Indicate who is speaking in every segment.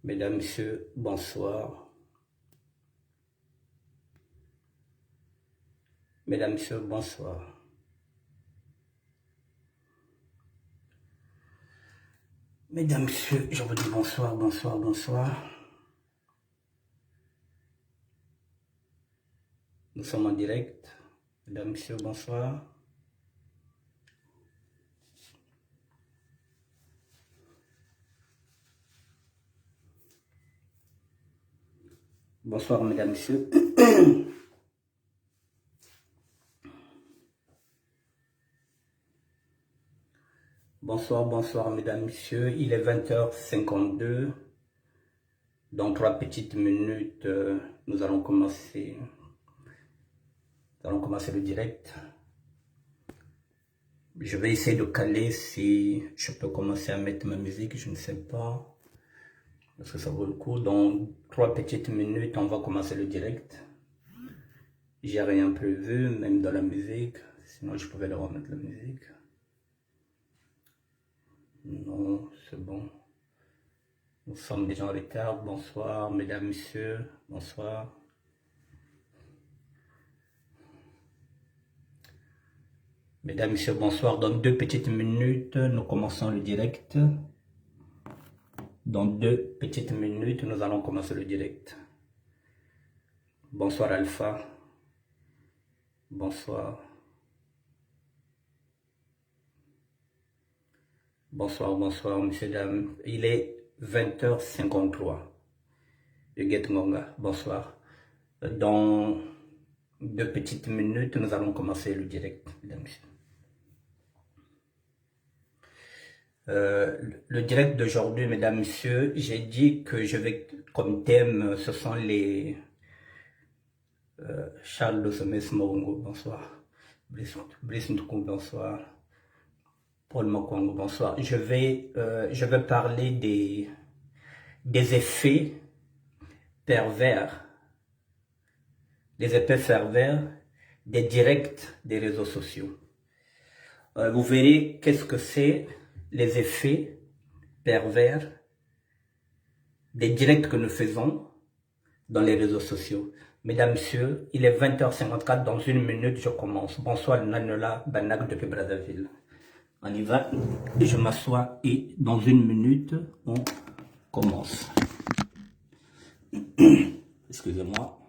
Speaker 1: Mesdames, Messieurs, bonsoir. Mesdames, Messieurs, bonsoir. Mesdames, Messieurs, je vous dis bonsoir, bonsoir, bonsoir. Nous sommes en direct. Mesdames, Messieurs, bonsoir. Bonsoir, mesdames, messieurs. Bonsoir, bonsoir, mesdames, messieurs. Il est 20h52. Dans 3 petites minutes, nous allons commencer le direct. Je vais essayer de caler si je peux commencer à mettre ma musique, je ne sais pas. Parce que ça vaut le coup. Dans 3 petites minutes, on va commencer le direct. J'ai rien prévu, même dans la musique. Sinon, je pouvais leur remettre la musique. Non, c'est bon. Nous sommes déjà en retard. Bonsoir, mesdames, messieurs. Bonsoir. Mesdames, messieurs, bonsoir. Dans 2 petites minutes, nous commençons le direct. Dans 2 petites minutes, nous allons commencer le direct. Bonsoir, Alpha. Bonsoir. Bonsoir, bonsoir, messieurs, dames. Il est 20h53. Je Get Ngonga. Bonsoir. Dans 2 petites minutes, nous allons commencer le direct, mesdames et messieurs. Le direct d'aujourd'hui, mesdames et messieurs, j'ai dit que je vais, comme thème, ce sont les... Charles Losemes Morongo, bonsoir. Brice Ndoukou, bonsoir. Paul Mokongo, bonsoir. Je vais parler des effets pervers, des directs des réseaux sociaux. Vous verrez qu'est-ce que c'est les effets pervers des directs que nous faisons dans les réseaux sociaux. Mesdames, Messieurs, il est 20h54, dans 1 minute, je commence. Bonsoir, Nanola Banak depuis Brazzaville. On y va, je m'assois et dans 1 minute, on commence. Excusez-moi,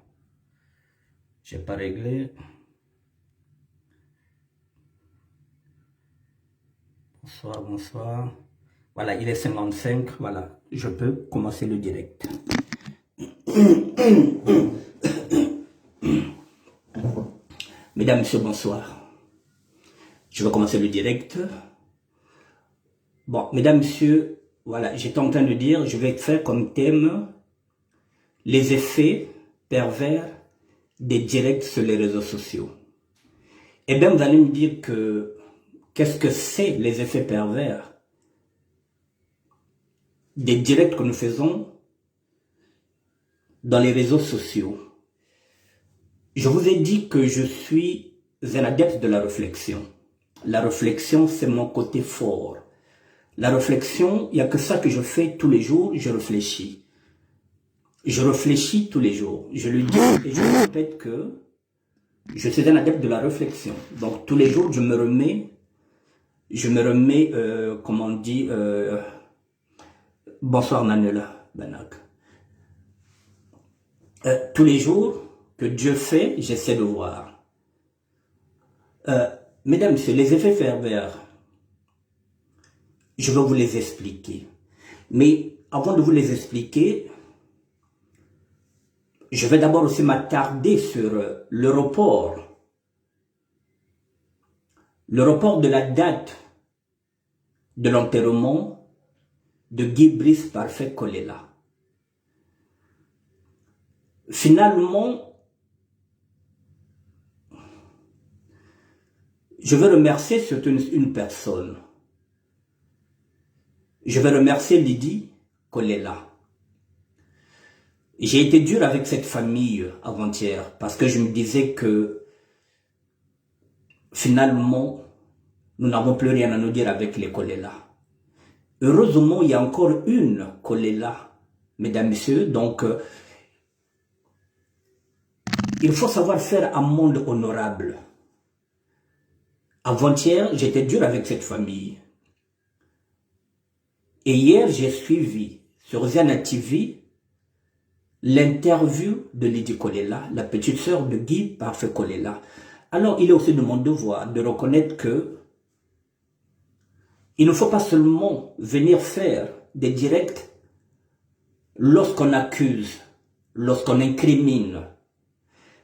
Speaker 1: j'ai pas réglé. Bonsoir, bonsoir. Voilà, il est 55, voilà, je peux commencer le direct. Mesdames, Messieurs, bonsoir. Je vais commencer le direct. Bon, mesdames, messieurs, voilà, j'étais en train de dire, je vais faire comme thème les effets pervers des directs sur les réseaux sociaux. Eh bien, vous allez me dire que, qu'est-ce que c'est les effets pervers des directs que nous faisons dans les réseaux sociaux? Je vous ai dit que je suis un adepte de la réflexion. La réflexion, c'est mon côté fort. La réflexion, il n'y a que ça que je fais tous les jours, je réfléchis. Je réfléchis tous les jours. Je le dis et je répète que je suis un adepte de la réflexion. Donc tous les jours, je me remets, comment on dit, bonsoir Nanela Banak. Tous les jours que Dieu fait, j'essaie de voir. Mesdames, Messieurs, les effets pervers, je vais vous les expliquer. Mais avant de vous les expliquer, je vais d'abord aussi m'attarder sur le report de la date de l'enterrement de Guy Brice Parfait Kolela. Finalement, je veux remercier surtout une personne. Je vais remercier Lydie Kolela. J'ai été dur avec cette famille avant-hier parce que je me disais que finalement, nous n'avons plus rien à nous dire avec les Kolela. Heureusement, il y a encore une Kolela mesdames, messieurs. Donc, il faut savoir faire un monde honorable. Avant-hier, j'étais dur avec cette famille. Et hier, j'ai suivi sur Ziana TV l'interview de Lydie Kolela, la petite sœur de Guy Parfait Kolela. Alors, il est aussi de mon devoir de reconnaître que il ne faut pas seulement venir faire des directs lorsqu'on accuse, lorsqu'on incrimine,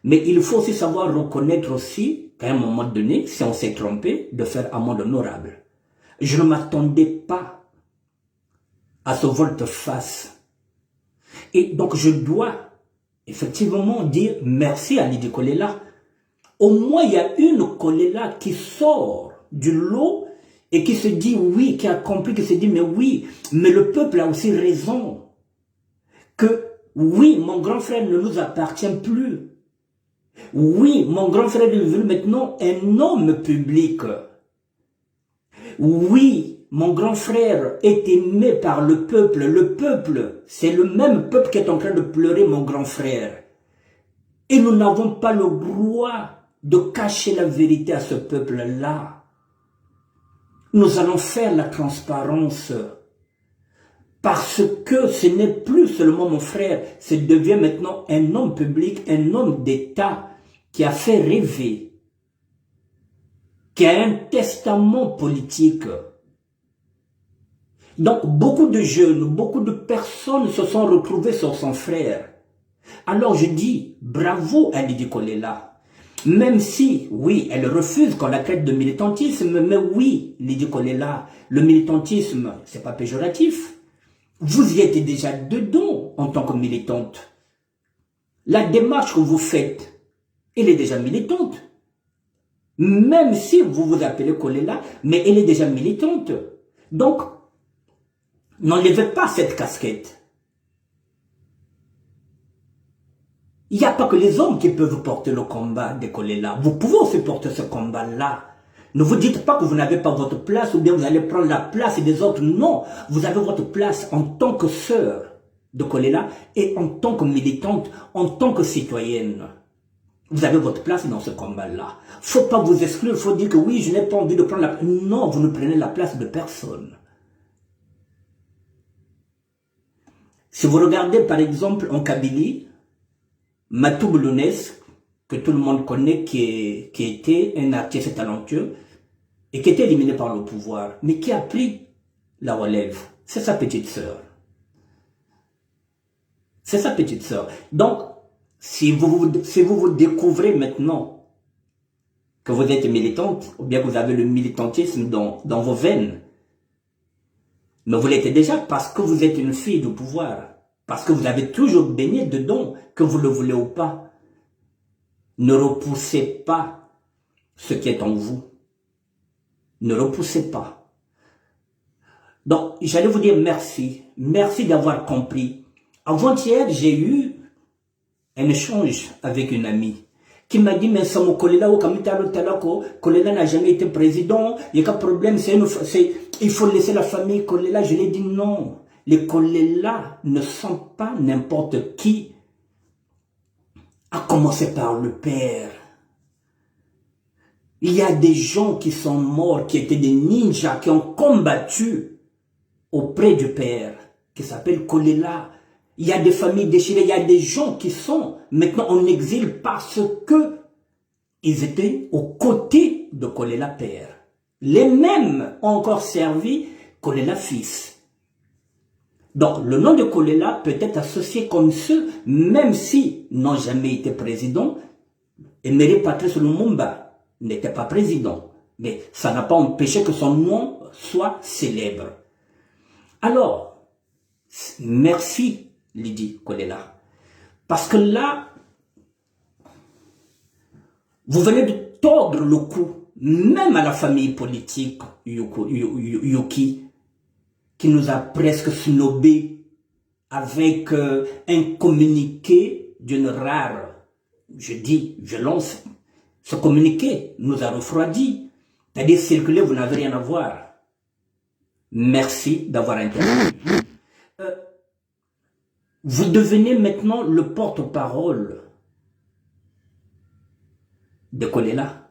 Speaker 1: mais il faut aussi savoir reconnaître aussi qu'à un moment donné, si on s'est trompé, de faire un monde honorable. Je ne m'attendais pas à ce volte-face. Et donc je dois effectivement dire merci à Lydie Kolela. Au moins il y a une Kolela qui sort du lot et qui se dit oui, qui a compris, qui se dit mais oui, mais le peuple a aussi raison. Que oui, mon grand frère ne nous appartient plus. Oui, mon grand frère est devenu maintenant un homme public. Oui, mon grand frère est aimé par le peuple. Le peuple, c'est le même peuple qui est en train de pleurer mon grand frère. Et nous n'avons pas le droit de cacher la vérité à ce peuple-là. Nous allons faire la transparence. Parce que ce n'est plus seulement mon frère, ce devient maintenant un homme public, un homme d'État qui a fait rêver, qui a un testament politique. Donc beaucoup de jeunes, beaucoup de personnes se sont retrouvées sur son frère. Alors je dis bravo à Lydie Kolela. Même si, oui, elle refuse qu'on la traite de militantisme, mais oui, Lydie Kolela, le militantisme, c'est pas péjoratif. Vous y êtes déjà dedans en tant que militante. La démarche que vous faites, elle est déjà militante. Même si vous vous appelez Kolela, mais elle est déjà militante. Donc, n'enlevez pas cette casquette. Il n'y a pas que les hommes qui peuvent porter le combat de Kolela. Vous pouvez aussi porter ce combat-là. Ne vous dites pas que vous n'avez pas votre place ou bien vous allez prendre la place des autres. Non, vous avez votre place en tant que sœur de Kolela et en tant que militante, en tant que citoyenne. Vous avez votre place dans ce combat-là. Faut pas vous exclure, faut dire que oui, je n'ai pas envie de prendre la place. Non, vous ne prenez la place de personne. Si vous regardez par exemple en Kabylie, Matou Boulounès, que tout le monde connaît, qui était un artiste talentueux et qui était éliminé par le pouvoir, mais qui a pris la relève. C'est sa petite sœur. C'est sa petite sœur. Donc, si vous vous découvrez maintenant que vous êtes militante, ou bien que vous avez le militantisme dans vos veines, mais vous l'êtes déjà parce que vous êtes une fille du pouvoir, parce que vous avez toujours baigné dedans, que vous le voulez ou pas. Ne repoussez pas ce qui est en vous. Ne repoussez pas. Donc, j'allais vous dire merci. Merci d'avoir compris. Avant-hier, j'ai eu un échange avec une amie qui m'a dit, mais Samo Kolela, Kolela n'a jamais été président, il n'y a qu'un problème, il faut laisser la famille Kolela. Je lui ai dit non. Les Kolela ne sont pas n'importe qui. À commencer par le père. Il y a des gens qui sont morts, qui étaient des ninjas, qui ont combattu auprès du père, qui s'appelle Kolela. Il y a des familles déchirées, il y a des gens qui sont maintenant en exil parce que ils étaient aux côtés de Kolela père. Les mêmes ont encore servi Kolela fils. Donc, le nom de Kolela peut être associé comme ceux, même s'ils n'ont jamais été présidents. Emery Patrice Lumumba n'était pas président, mais ça n'a pas empêché que son nom soit célèbre. Alors, merci Lydie Kolela, parce que là, vous venez de tordre le cou, même à la famille politique Yuki, qui nous a presque snobé avec un communiqué d'une rare, je dis, violence. Ce communiqué nous a refroidi. C'est-à-dire, circuler, vous n'avez rien à voir. Merci d'avoir intervenu. Vous devenez maintenant le porte-parole de Kolela.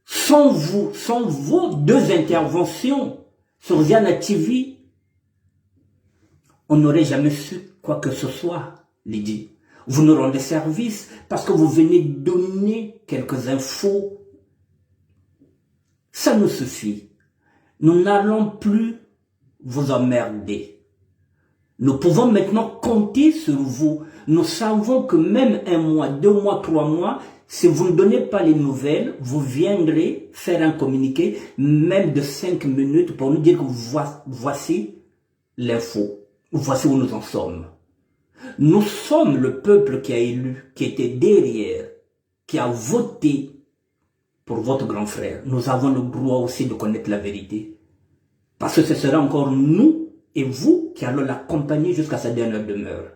Speaker 1: Sans vous, sans vos 2 interventions sur Ziana TV, on n'aurait jamais su quoi que ce soit, Lydie. Vous nous rendez service parce que vous venez donner quelques infos. Ça nous suffit. Nous n'allons plus vous emmerder. Nous pouvons maintenant compter sur vous. Nous savons que même 1 mois, 2 mois, 3 mois, si vous ne donnez pas les nouvelles, vous viendrez faire un communiqué, même de 5 minutes, pour nous dire que voici l'info. Voici où nous en sommes. Nous sommes le peuple qui a élu, qui était derrière, qui a voté pour votre grand frère. Nous avons le droit aussi de connaître la vérité. Parce que ce sera encore nous et vous qui allons l'accompagner jusqu'à sa dernière demeure.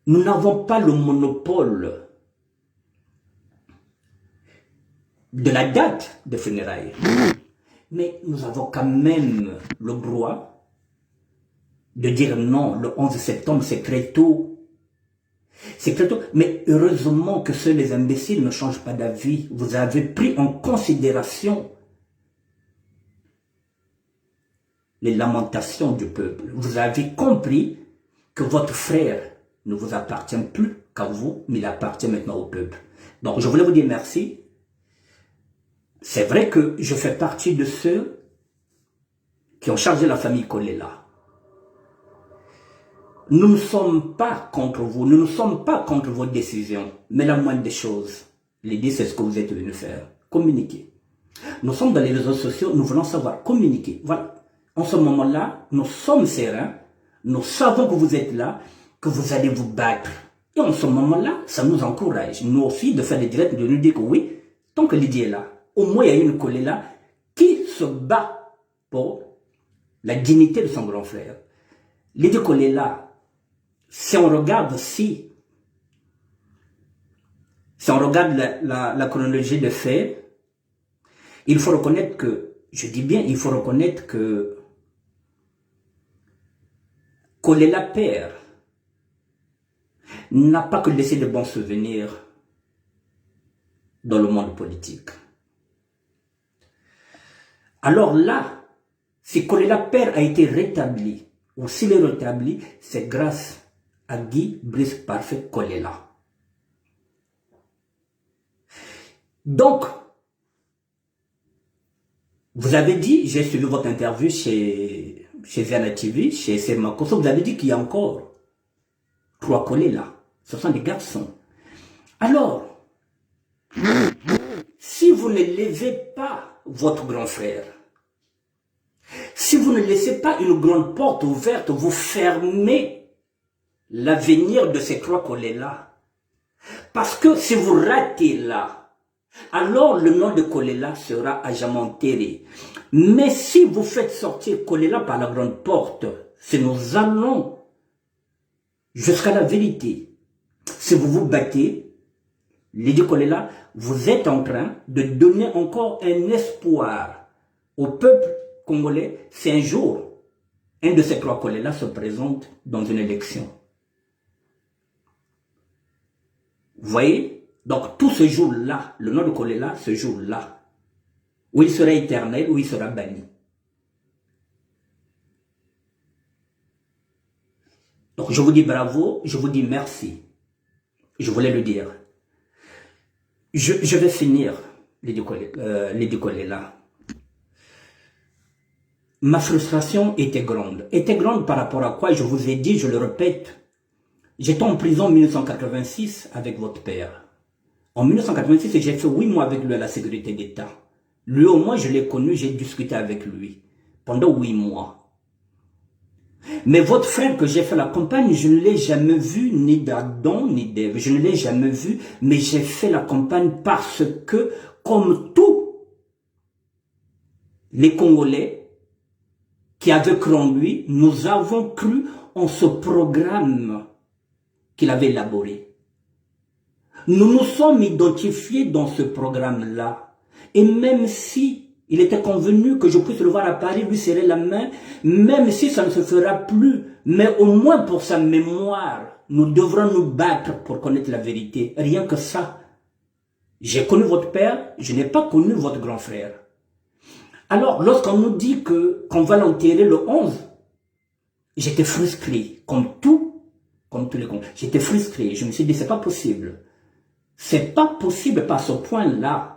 Speaker 1: Nous n'avons pas le monopole de la date de funérailles. Mais nous avons quand même le droit de dire non, le 11 septembre c'est très tôt. C'est très tôt, mais heureusement que seuls les imbéciles ne changent pas d'avis. Vous avez pris en considération les lamentations du peuple. Vous avez compris que votre frère ne vous appartient plus qu'à vous, mais il appartient maintenant au peuple. Donc je voulais vous dire merci. C'est vrai que je fais partie de ceux qui ont chargé la famille Kolela. Nous ne sommes pas contre vous, nous ne sommes pas contre vos décisions, mais la moindre des choses, l'idée c'est ce que vous êtes venu faire, communiquer. Nous sommes dans les réseaux sociaux, nous voulons savoir communiquer. Voilà. En ce moment-là, nous sommes sereins, nous savons que vous êtes là, que vous allez vous battre. Et en ce moment-là, ça nous encourage, nous aussi, de faire des directs, de nous dire que oui, tant que Lydie est là, au moins il y a une Kolela qui se bat pour la dignité de son grand frère. Lydie Kolela, si on regarde la chronologie des faits, il faut reconnaître que, je dis bien, il faut reconnaître que Kolela père n'a pas que laissé de bons souvenirs dans le monde politique. Alors là, si Kolela père a été rétabli, ou s'il est rétabli, c'est grâce à Guy Brice Parfait Kolela. Donc, vous avez dit, j'ai suivi votre interview chez Ziana TV, chez Sermakoso, vous avez dit qu'il y a encore 3 Kolela. Ce sont des garçons. Alors, si vous ne levez pas votre grand frère, si vous ne laissez pas une grande porte ouverte, vous fermez l'avenir de ces 3 Kolela. Parce que si vous ratez là, alors le nom de Kolela sera à jamais enterré. Mais si vous faites sortir Kolela par la grande porte, si nous allons jusqu'à la vérité, si vous vous battez, Lydie Kolela, vous êtes en train de donner encore un espoir au peuple congolais. Si un jour, un de ces 3 Kolela se présente dans une élection. Vous voyez? Donc tout ce jour-là, le nom de Kolela, ce jour-là, où il sera éternel, où il sera banni. Donc je vous dis bravo, je vous dis merci. Je voulais le dire. Je vais finir, Lydie Kolela. Ma frustration était grande. Était grande par rapport à quoi? Je vous ai dit, je le répète. J'étais en prison en 1986 avec votre père. En 1986, j'ai fait 8 mois avec lui à la sécurité d'État. Lui au moins, je l'ai connu, j'ai discuté avec lui pendant 8 mois. Mais votre frère que j'ai fait la campagne, je ne l'ai jamais vu, ni d'Adam, ni d'Ève. Je ne l'ai jamais vu, mais j'ai fait la campagne parce que, comme tous les Congolais qui avaient cru en lui, nous avons cru en ce programme qu'il avait élaboré. Nous nous sommes identifiés dans ce programme-là. Et même si Il était convenu que je puisse le voir à Paris, lui serrer la main, même si ça ne se fera plus. Mais au moins pour sa mémoire, nous devrons nous battre pour connaître la vérité. Rien que ça. J'ai connu votre père, je n'ai pas connu votre grand frère. Alors, lorsqu'on nous dit qu'on va l'enterrer le 11, j'étais frustré, comme tous les cons. J'étais frustré, je me suis dit, c'est pas possible. C'est pas possible par ce point-là.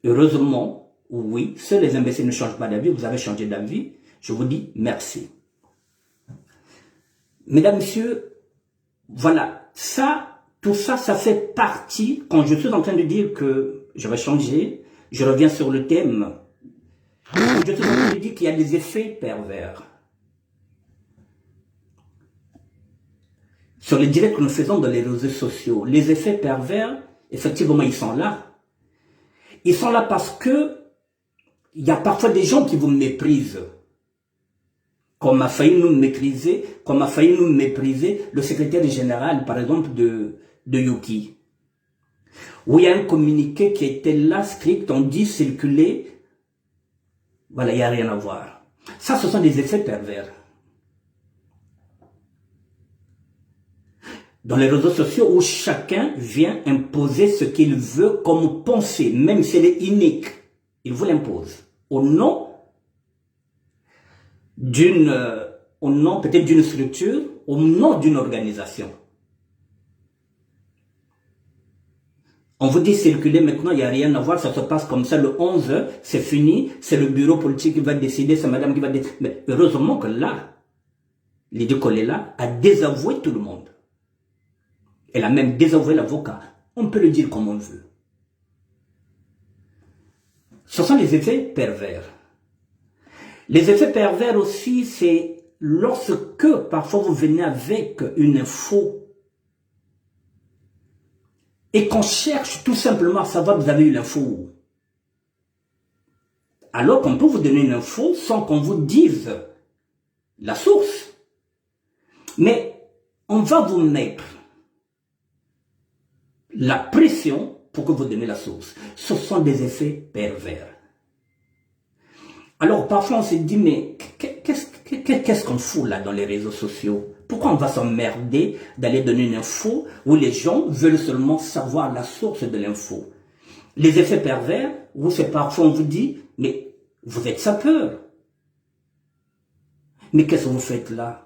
Speaker 1: Heureusement, oui, seuls les imbéciles ne changent pas d'avis, vous avez changé d'avis, je vous dis merci. Mesdames, messieurs, voilà, tout ça, ça fait partie, quand je suis en train de dire que je vais changer, je reviens sur le thème, je suis en train de dire qu'il y a des effets pervers. Sur les directs que nous faisons dans les réseaux sociaux, les effets pervers, effectivement, ils sont là. Ils sont là parce que il y a parfois des gens qui vous méprisent. Comme a failli nous mépriser, le secrétaire général, par exemple, de Yuki. Où il y a un communiqué qui était là, strict, on dit circuler. Voilà, il n'y a rien à voir. Ça, ce sont des effets pervers. Dans les réseaux sociaux où chacun vient imposer ce qu'il veut comme pensée, même si elle est unique, il vous l'impose. Au nom peut-être d'une structure, au nom d'une organisation. On vous dit circuler maintenant, il n'y a rien à voir, ça se passe comme ça, le 11, c'est fini, c'est le bureau politique qui va décider, c'est madame qui va décider. Mais heureusement que là, Lydie Kolela a désavoué tout le monde. Elle a même désavoué l'avocat. On peut le dire comme on veut. Ce sont les effets pervers. Les effets pervers aussi, c'est lorsque parfois vous venez avec une info et qu'on cherche tout simplement à savoir vous avez eu l'info où. Alors qu'on peut vous donner une info sans qu'on vous dise la source. Mais on va vous mettre la pression pour que vous donniez la source. Ce sont des effets pervers. Alors parfois on se dit, mais qu'est-ce qu'on fout là dans les réseaux sociaux? Pourquoi on va s'emmerder d'aller donner une info où les gens veulent seulement savoir la source de l'info? Les effets pervers, où c'est parfois on vous dit, mais vous êtes sapeur. Mais qu'est-ce que vous faites là?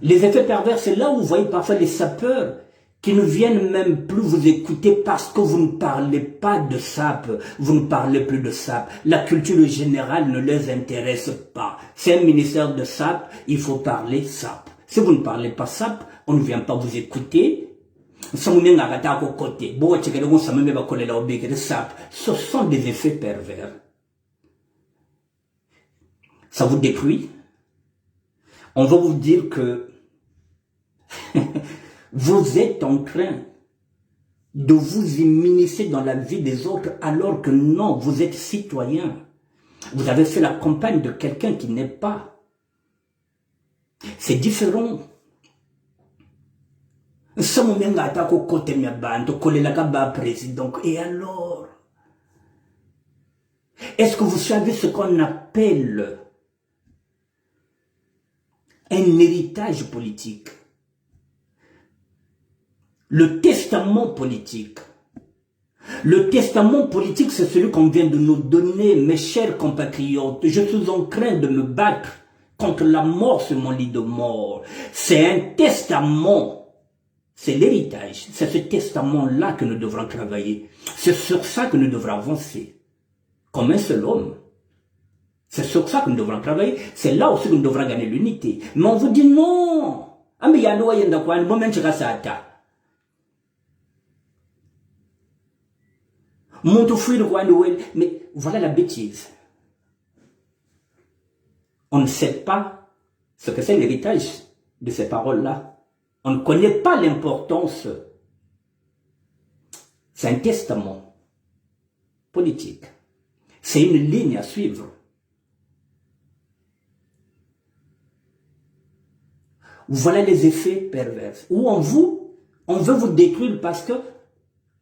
Speaker 1: Les effets pervers, c'est là où vous voyez parfois les sapeurs qui ne viennent même plus vous écouter parce que vous ne parlez pas de SAP, vous ne parlez plus de SAP. La culture générale ne les intéresse pas. C'est un ministère de SAP, il faut parler SAP. Si vous ne parlez pas SAP, on ne vient pas vous écouter. Ce sont des effets pervers. Ça vous détruit. On va vous dire que vous êtes en train de vous immiscer dans la vie des autres alors que non, vous êtes citoyen. Vous avez fait la campagne de quelqu'un qui n'est pas. C'est différent. Et alors? Est-ce que vous savez ce qu'on appelle un héritage politique? Le testament politique. Le testament politique, c'est celui qu'on vient de nous donner, mes chers compatriotes. Je suis en train de me battre contre la mort sur mon lit de mort. C'est un testament. C'est l'héritage. C'est ce testament-là que nous devrons travailler. C'est sur ça que nous devrons avancer. Comme un seul homme. C'est sur ça que nous devrons travailler. C'est là aussi que nous devrons gagner l'unité. Mais on vous dit non. Mais voilà la bêtise. On ne sait pas ce que c'est l'héritage de ces paroles-là. On ne connaît pas l'importance. C'est un testament politique. C'est une ligne à suivre. Voilà les effets pervers. Où on veut vous détruire parce que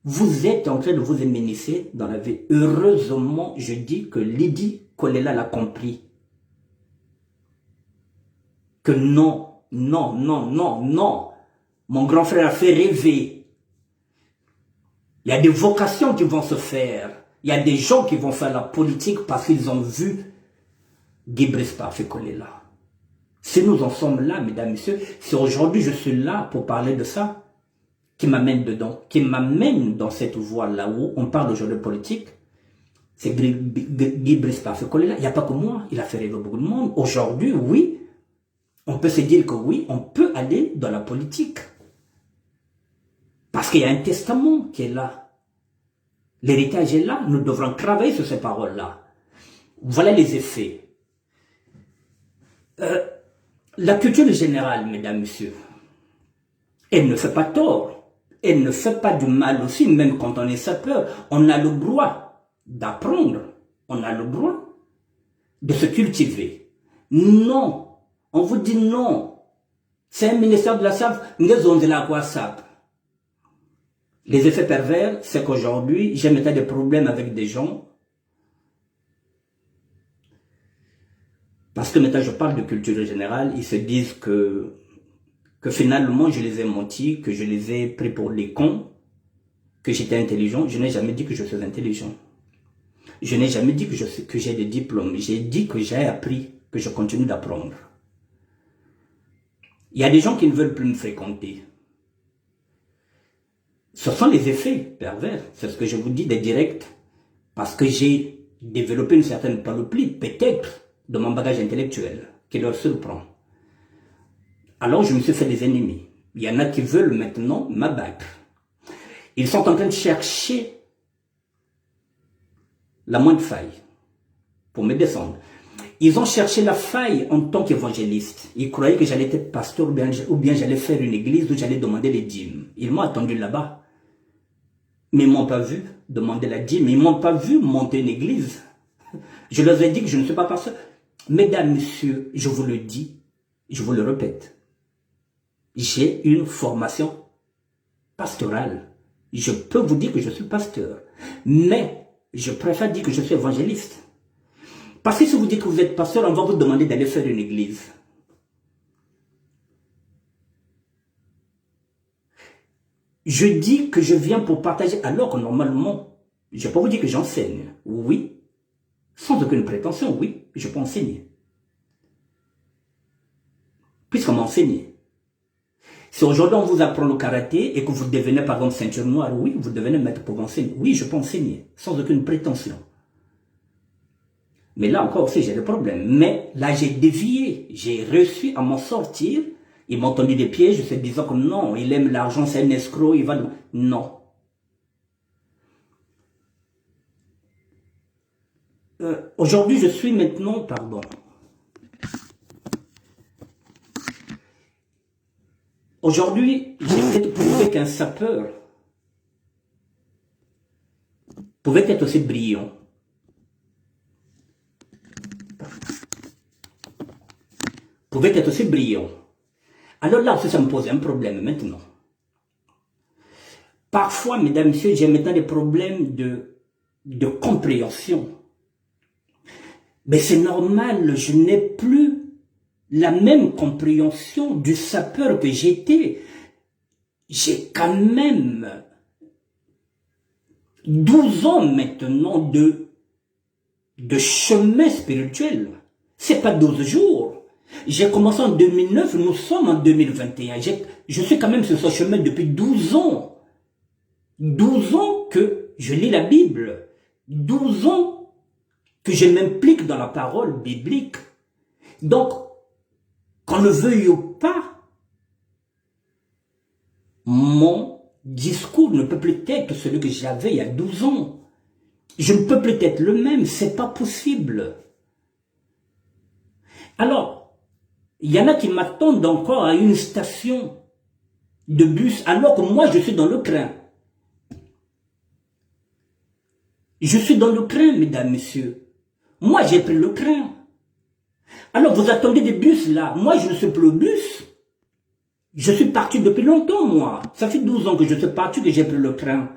Speaker 1: Vous êtes en train de vous éménisser dans la vie. Heureusement, je dis que Lydie Kolela l'a compris. Que non, non, non, non, non. Mon grand frère a fait rêver. Il y a des vocations qui vont se faire. Il y a des gens qui vont faire la politique parce qu'ils ont vu Guy Brice-Parfait Kolela. Si nous en sommes là, mesdames, messieurs, si aujourd'hui je suis là pour parler de ça, qui m'amène dedans, qui m'amène dans cette voie-là où on parle aujourd'hui de politique, c'est Guy Brice-Parfait Kolela. Il n'y a pas que moi, il a fait rêver beaucoup de monde. Aujourd'hui, oui, on peut se dire que oui, on peut aller dans la politique. Parce qu'il y a un testament qui est là. L'héritage est là, nous devrons travailler sur ces paroles-là. Voilà les effets. La culture générale, mesdames, messieurs, elle ne fait pas tort. Elle ne fait pas du mal aussi, même quand on est sapeur. On a le droit d'apprendre. On a le droit de se cultiver. Non. On vous dit non. C'est un ministère de la SAP. Les effets pervers, c'est qu'aujourd'hui, j'ai maintenant des problèmes avec des gens. Parce que maintenant, je parle de culture générale. Ils se disent que finalement, je les ai menti, que je les ai pris pour les cons, que j'étais intelligent. Je n'ai jamais dit que je suis intelligent. Je n'ai jamais dit que j'ai des diplômes. J'ai dit que j'ai appris, que je continue d'apprendre. Il y a des gens qui ne veulent plus me fréquenter. Ce sont les effets pervers. C'est ce que je vous dis des directs. Parce que j'ai développé une certaine panoplie, peut-être, de mon bagage intellectuel, qui leur surprend. Alors je me suis fait des ennemis. Il y en a qui veulent maintenant m'abattre. Ils sont en train de chercher la moindre faille pour me descendre. Ils ont cherché la faille en tant qu'évangéliste. Ils croyaient que j'allais être pasteur ou bien j'allais faire une église où j'allais demander les dîmes. Ils m'ont attendu là-bas. Mais ils ne m'ont pas vu demander la dîme. Ils ne m'ont pas vu monter une église. Je leur ai dit que je ne suis pas pasteur. Mesdames, messieurs, je vous le dis, je vous le répète. J'ai une formation pastorale. Je peux vous dire que je suis pasteur. Mais je préfère dire que je suis évangéliste. Parce que si vous dites que vous êtes pasteur, on va vous demander d'aller faire une église. Je dis que je viens pour partager, alors que normalement, je peux vous dire que j'enseigne. Oui, sans aucune prétention, oui, je peux enseigner. Puisqu'on m'a enseigné. Si aujourd'hui on vous apprend le karaté et que vous devenez par exemple ceinture noire, oui, vous devenez maître pour enseigner. Oui, je peux enseigner, sans aucune prétention. Mais là encore aussi, j'ai des problèmes. Mais là, j'ai dévié. J'ai réussi à m'en sortir. Ils m'ont tendu des pièges, se disant que non, il aime l'argent, c'est un escroc, il va... Non. Aujourd'hui, je suis maintenant... Pardon. Aujourd'hui, j'ai peut-être prouvé qu'un sapeur pouvait être aussi brillant. Pouvait être aussi brillant. Alors là aussi, ça me pose un problème maintenant. Parfois, mesdames, messieurs, j'ai maintenant des problèmes de compréhension. Mais c'est normal, je n'ai plus la même compréhension du sapeur que j'étais. J'ai quand même 12 ans maintenant de chemin spirituel. C'est pas 12 jours. J'ai commencé en 2009, nous sommes en 2021. Je suis quand même sur ce chemin depuis 12 ans. 12 ans que je lis la Bible. 12 ans que je m'implique dans la parole biblique. Donc, qu'on le veuille ou pas, mon discours ne peut plus être celui que j'avais il y a 12 ans. Je ne peux plus être le même, c'est pas possible. Alors, il y en a qui m'attendent encore à une station de bus, alors que moi je suis dans le train. Je suis dans le train, mesdames, messieurs. Moi j'ai pris le train. Alors vous attendez des bus là. Moi je ne suis plus au bus. Je suis parti depuis longtemps, moi. Ça fait 12 ans que je suis parti, que j'ai pris le train.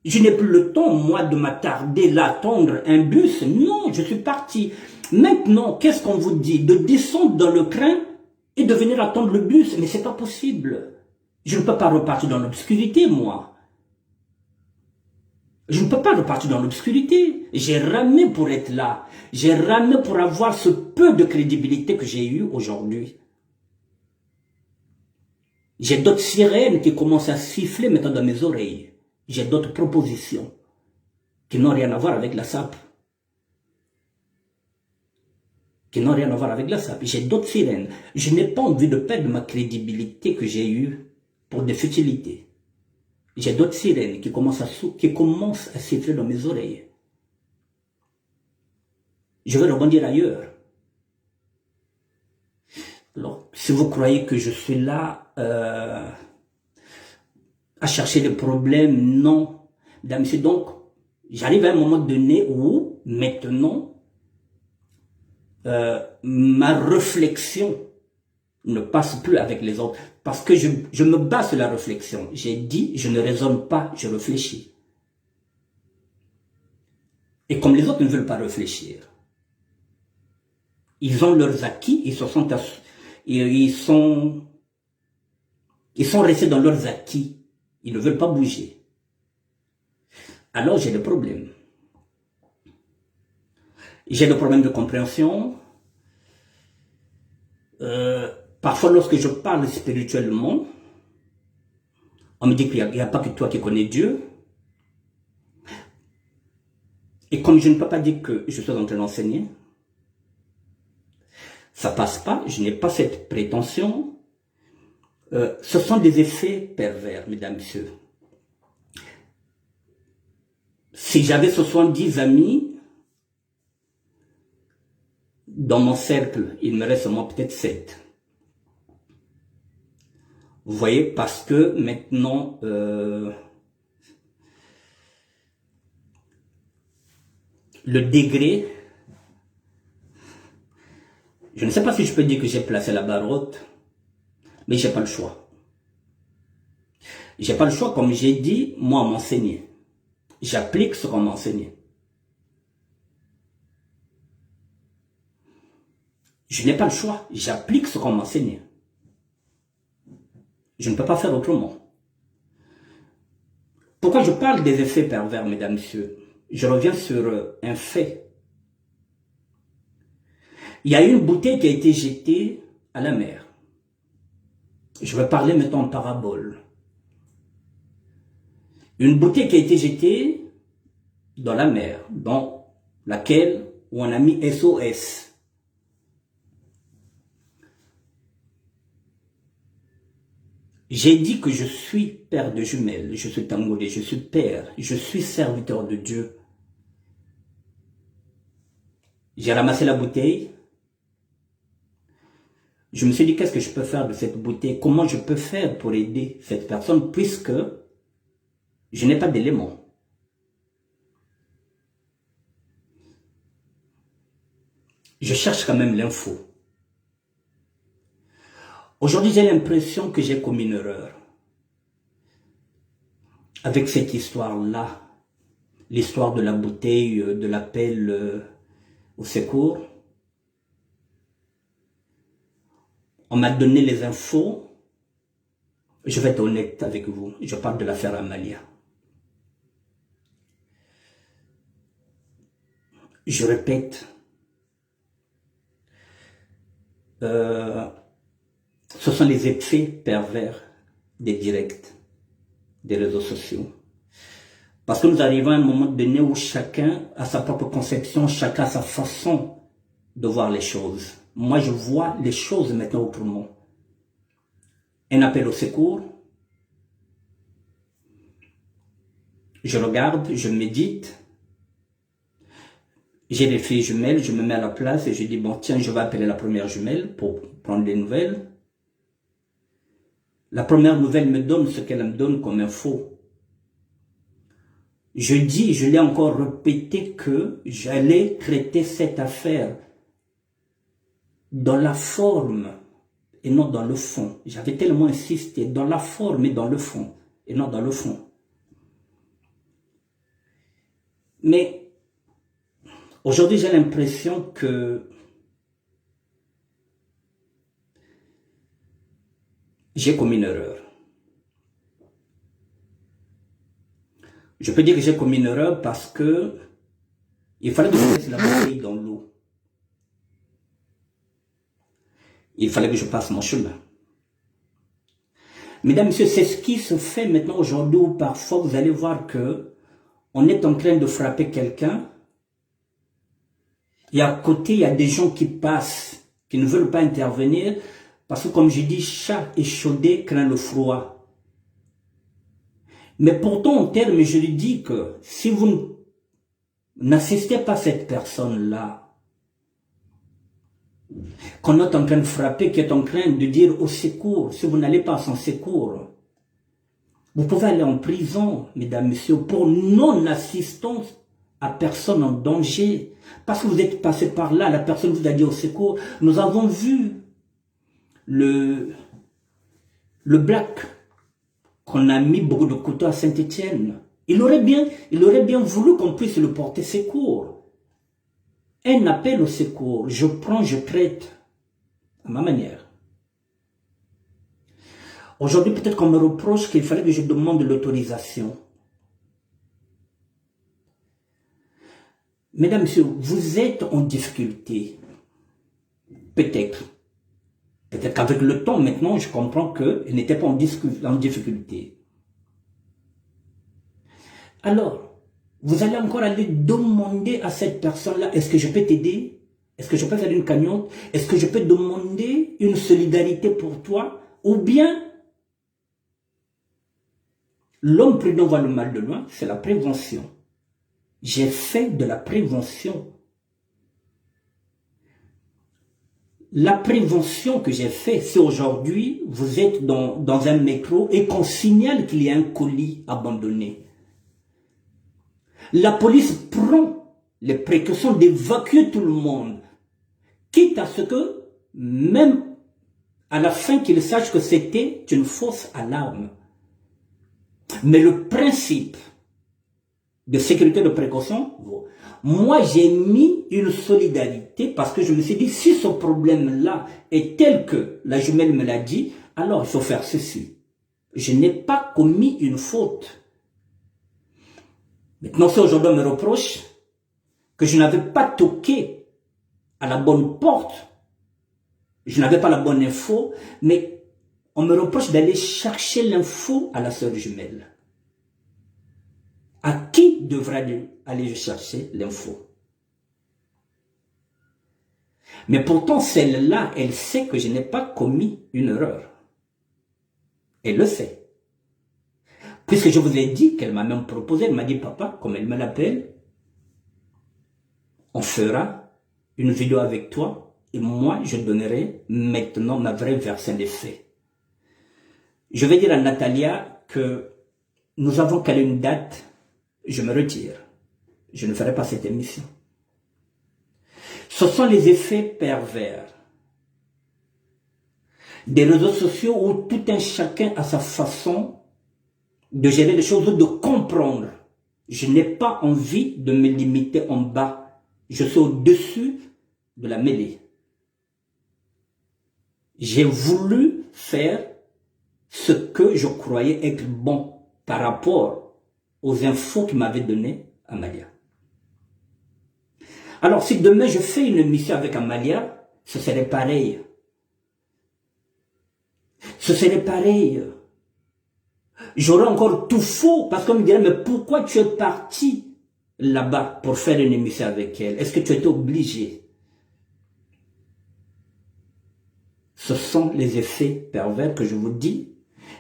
Speaker 1: Je n'ai plus le temps, moi, de m'attarder là, attendre un bus. Non, je suis parti. Maintenant, qu'est-ce qu'on vous dit? De descendre dans le train et de venir attendre le bus. Mais c'est pas possible. Je ne peux pas repartir dans l'obscurité, moi. Je ne peux pas repartir dans l'obscurité. J'ai ramé pour être là. J'ai ramé pour avoir ce peu de crédibilité que j'ai eu aujourd'hui. J'ai d'autres sirènes qui commencent à siffler maintenant dans mes oreilles. J'ai d'autres propositions qui n'ont rien à voir avec la SAP. Qui n'ont rien à voir avec la SAP. J'ai d'autres sirènes. Je n'ai pas envie de perdre ma crédibilité que j'ai eue pour des futilités. J'ai d'autres sirènes qui commencent à siffler dans mes oreilles. Je vais rebondir ailleurs. Alors, si vous croyez que je suis là à chercher des problèmes, non. Mesdames et messieurs, donc, j'arrive à un moment donné où, maintenant, ma réflexion ne passe plus avec les autres. Parce que je me base sur la réflexion. J'ai dit, je ne raisonne pas, je réfléchis. Et comme les autres ne veulent pas réfléchir, ils ont leurs acquis, ils sont restés dans leurs acquis. Ils ne veulent pas bouger. Alors j'ai des problèmes. J'ai des problèmes de compréhension. Parfois, lorsque je parle spirituellement, on me dit qu'il n'y a pas que toi qui connais Dieu. Et comme je ne peux pas dire que je suis en train d'enseigner, ça passe pas, je n'ai pas cette prétention. Ce sont des effets pervers, mesdames, messieurs. Si j'avais 70 amis, dans mon cercle, il me reste seulement peut-être 7. Vous voyez, parce que maintenant, le degré, je ne sais pas si je peux dire que j'ai placé la barre haute, mais j'ai pas le choix. J'ai pas le choix, comme j'ai dit, moi, m'enseigner. J'applique ce qu'on m'a enseigné. Je n'ai pas le choix, j'applique ce qu'on m'a enseigné. Je ne peux pas faire autrement. Pourquoi je parle des effets pervers, mesdames, messieurs? Je reviens sur un fait. Il y a une bouteille qui a été jetée à la mer. Je vais parler maintenant en parabole. Une bouteille qui a été jetée dans la mer, dans laquelle on a mis SOS. J'ai dit que je suis père de jumelles, je suis tangolais, je suis père, je suis serviteur de Dieu. J'ai ramassé la bouteille. Je me suis dit, qu'est-ce que je peux faire de cette bouteille? Comment je peux faire pour aider cette personne puisque je n'ai pas d'éléments? Je cherche quand même l'info. Aujourd'hui, j'ai l'impression que j'ai commis une erreur. Avec cette histoire-là, l'histoire de la bouteille, de l'appel au secours. On m'a donné les infos. Je vais être honnête avec vous. Je parle de l'affaire Amalia. Je répète. Ce sont les effets pervers des directs, des réseaux sociaux. Parce que nous arrivons à un moment donné où chacun a sa propre conception, chacun a sa façon de voir les choses. Moi, je vois les choses maintenant autrement. Un appel au secours. Je regarde, je médite. J'ai des filles jumelles, je me mets à la place et je dis, bon, tiens, je vais appeler la première jumelle pour prendre des nouvelles. La première nouvelle me donne ce qu'elle me donne comme info. Je dis, je l'ai encore répété que j'allais traiter cette affaire dans la forme et non dans le fond. J'avais tellement insisté dans la forme et dans le fond, et non dans le fond. Mais aujourd'hui, j'ai l'impression que j'ai commis une erreur. Je peux dire que j'ai commis une erreur parce que il fallait que je laisse la bouteille dans l'eau. Il fallait que je passe mon chemin. Mesdames, messieurs, c'est ce qui se fait maintenant aujourd'hui où parfois vous allez voir que on est en train de frapper quelqu'un et à côté il y a des gens qui passent, qui ne veulent pas intervenir parce que comme je dis, chat échaudé craint le froid. Mais pourtant en termes juridiques, si vous n'assistez pas à cette personne-là, qu'on est en train de frapper, qui est en train de dire au secours, si vous n'allez pas à son secours, vous pouvez aller en prison, mesdames, messieurs, pour non-assistance à personne en danger. Parce que vous êtes passé par là, la personne vous a dit au secours. Nous avons vu le black qu'on a mis beaucoup de couteaux à Saint-Étienne. Il aurait bien voulu qu'on puisse le porter secours. Un appel au secours, je prends, je traite à ma manière. Aujourd'hui, peut-être qu'on me reproche qu'il fallait que je demande l'autorisation. Mesdames, messieurs, vous êtes en difficulté. Peut-être. Peut-être qu'avec le temps, maintenant, je comprends qu'elle n'était pas en difficulté. Alors, vous allez encore aller demander à cette personne-là, est-ce que je peux t'aider? Est-ce que je peux faire une cagnotte? Est-ce que je peux demander une solidarité pour toi? Ou bien, l'homme prudent voit le mal de loin, c'est la prévention. J'ai fait de la prévention. La prévention que j'ai fait, c'est aujourd'hui, vous êtes dans un métro et qu'on signale qu'il y a un colis abandonné. La police prend les précautions d'évacuer tout le monde, quitte à ce que, même à la fin, qu'ils sachent que c'était une fausse alarme. Mais le principe de sécurité de précaution, moi j'ai mis une solidarité parce que je me suis dit, si ce problème-là est tel que la jumelle me l'a dit, alors il faut faire ceci. Je n'ai pas commis une faute. Maintenant, si aujourd'hui on me reproche que je n'avais pas toqué à la bonne porte, je n'avais pas la bonne info, mais on me reproche d'aller chercher l'info à la sœur jumelle. À qui devra aller chercher l'info? Mais pourtant, celle-là, elle sait que je n'ai pas commis une erreur. Elle le sait. Puisque je vous ai dit qu'elle m'a même proposé, elle m'a dit, papa, comme elle me l'appelle, on fera une vidéo avec toi et moi, je donnerai maintenant ma vraie version des faits. Je vais dire à Natalia que nous avons calé une date, je me retire. Je ne ferai pas cette émission. Ce sont les effets pervers des réseaux sociaux où tout un chacun a sa façon de gérer les choses, de comprendre. Je n'ai pas envie de me limiter en bas. Je suis au-dessus de la mêlée. J'ai voulu faire ce que je croyais être bon par rapport aux infos qu'il m'avait données Amalia. Alors si demain je fais une émission avec Amalia, ce serait pareil. Ce serait pareil. J'aurais encore tout faux parce qu'on me dirait, mais pourquoi tu es parti là-bas pour faire une émission avec elle? Est-ce que tu étais obligé? Ce sont les effets pervers que je vous dis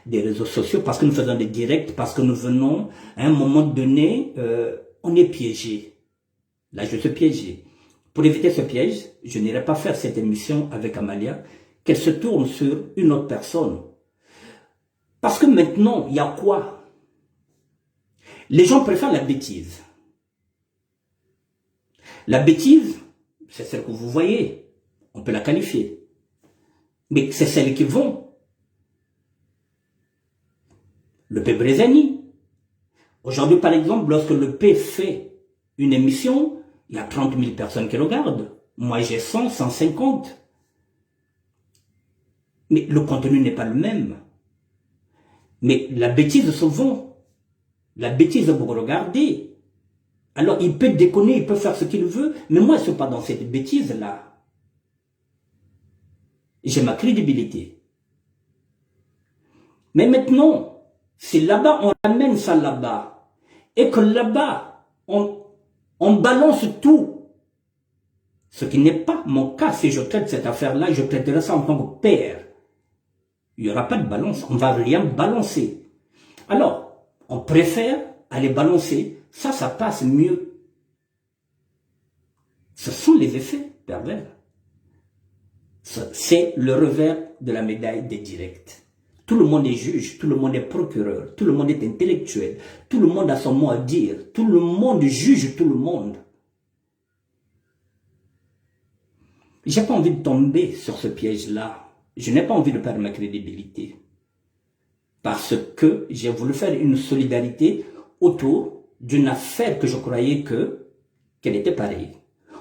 Speaker 1: des réseaux sociaux parce que nous faisons des directs, parce que nous venons à un moment donné, on est piégé. Là, je suis piégé. Pour éviter ce piège, je n'irai pas faire cette émission avec Amalia, qu'elle se tourne sur une autre personne. Parce que maintenant, il y a quoi? Les gens préfèrent la bêtise. La bêtise, c'est celle que vous voyez. On peut la qualifier. Mais c'est celles qui vont. Le P. Brezani. Aujourd'hui, par exemple, lorsque le P fait Une émission, il y a 30 000 personnes qui regardent. Moi, j'ai 100, 150. Mais le contenu n'est pas le même. Mais la bêtise se vend. La bêtise, vous regardez. Alors, il peut déconner, il peut faire ce qu'il veut, mais moi, je ne suis pas dans cette bêtise-là. J'ai ma crédibilité. Mais maintenant, si là-bas, on amène ça là-bas, et que là-bas, on balance tout, ce qui n'est pas mon cas, si je traite cette affaire-là, je traiterai ça en tant que père. Il n'y aura pas de balance, on ne va rien balancer. Alors, on préfère aller balancer, ça passe mieux. Ce sont les effets pervers. C'est le revers de la médaille des directs. Tout le monde est juge, tout le monde est procureur, tout le monde est intellectuel, tout le monde a son mot à dire, tout le monde juge tout le monde. J'ai pas envie de tomber sur ce piège-là. Je n'ai pas envie de perdre ma crédibilité. Parce que j'ai voulu faire une solidarité autour d'une affaire que je croyais qu'elle était pareille.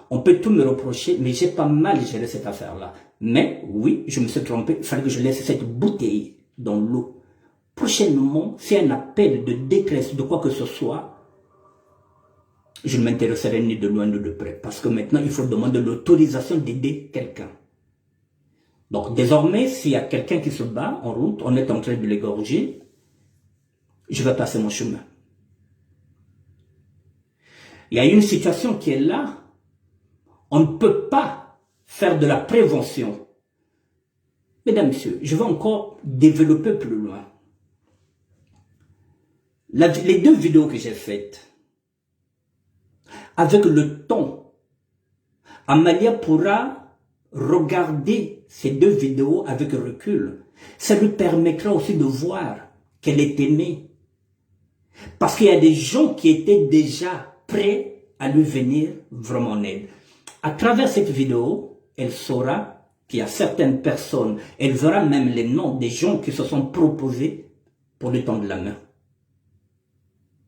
Speaker 1: On peut tout me reprocher, mais j'ai pas mal géré cette affaire-là. Mais oui, je me suis trompé, il fallait que je laisse cette bouteille dans l'eau. Prochainement, si un appel de détresse, de quoi que ce soit, je ne m'intéresserai ni de loin ni de près. Parce que maintenant, il faut demander l'autorisation d'aider quelqu'un. Donc, désormais, s'il y a quelqu'un qui se bat en route, on est en train de l'égorger, je vais passer mon chemin. Il y a une situation qui est là. On ne peut pas faire de la prévention. Mesdames, Messieurs, je vais encore développer plus loin. Les deux vidéos que j'ai faites, avec le temps, Amalia pourra regarder ces deux vidéos avec recul. Ça lui permettra aussi de voir qu'elle est aimée. Parce qu'il y a des gens qui étaient déjà prêts à lui venir vraiment en aide. À travers cette vidéo, elle saura qu'il y a certaines personnes, elle verra même les noms des gens qui se sont proposés pour lui tendre la main.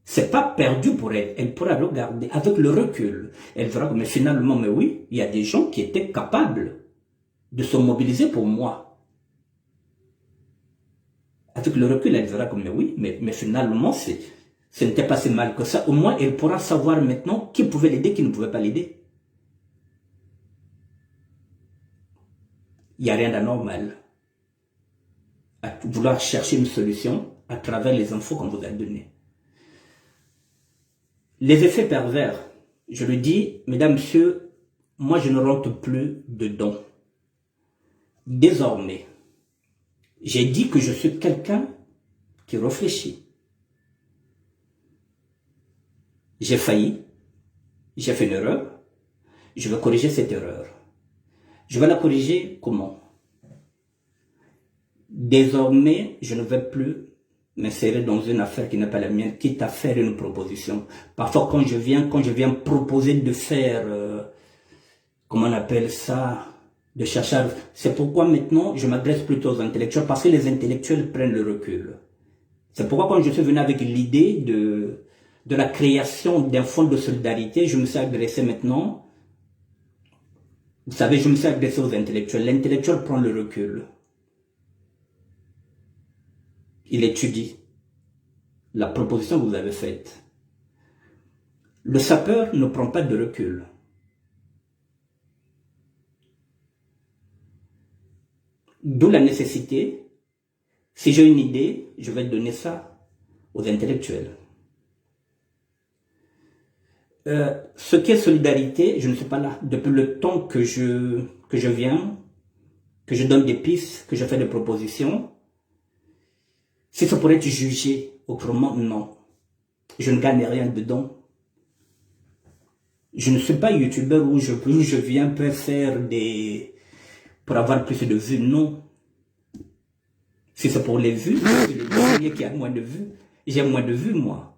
Speaker 1: C'est pas perdu pour elle, elle pourra regarder avec le recul. Elle verra que mais finalement, mais oui, il y a des gens qui étaient capables de se mobiliser pour moi. Avec le recul, elle verra que mais oui, mais finalement, ce n'était pas si mal que ça. Au moins, elle pourra savoir maintenant qui pouvait l'aider, qui ne pouvait pas l'aider. Il n'y a rien d'anormal à vouloir chercher une solution à travers les infos qu'on vous a données. Les effets pervers, je le dis, mesdames, messieurs, moi je ne rentre plus dedans. Désormais, j'ai dit que je suis quelqu'un qui réfléchit. J'ai failli, j'ai fait une erreur, je vais corriger cette erreur. Je vais la corriger comment? Désormais, je ne vais plus m'insérer dans une affaire qui n'est pas la mienne, quitte à faire une proposition. Parfois, quand je viens proposer de faire, comment on appelle ça, de chercher, c'est pourquoi maintenant, je m'adresse plutôt aux intellectuels, parce que les intellectuels prennent le recul. C'est pourquoi quand je suis venu avec l'idée de la création d'un fonds de solidarité, je me suis adressé maintenant. Vous savez, je me suis adressé aux intellectuels. L'intellectuel prend le recul. Il étudie la proposition que vous avez faite. Le sapeur ne prend pas de recul. D'où la nécessité, si j'ai une idée, je vais donner ça aux intellectuels. Ce qui est solidarité, je ne suis pas là. Depuis le temps que je viens, que je donne des pistes, que je fais des propositions, si ça pourrait être jugé autrement, non. Je ne gagne rien dedans. Je ne suis pas youtubeur où je viens pour faire pour avoir plus de vues, non. Si c'est pour les vues, c'est le premier qui a moins de vues. J'ai moins de vues, moi.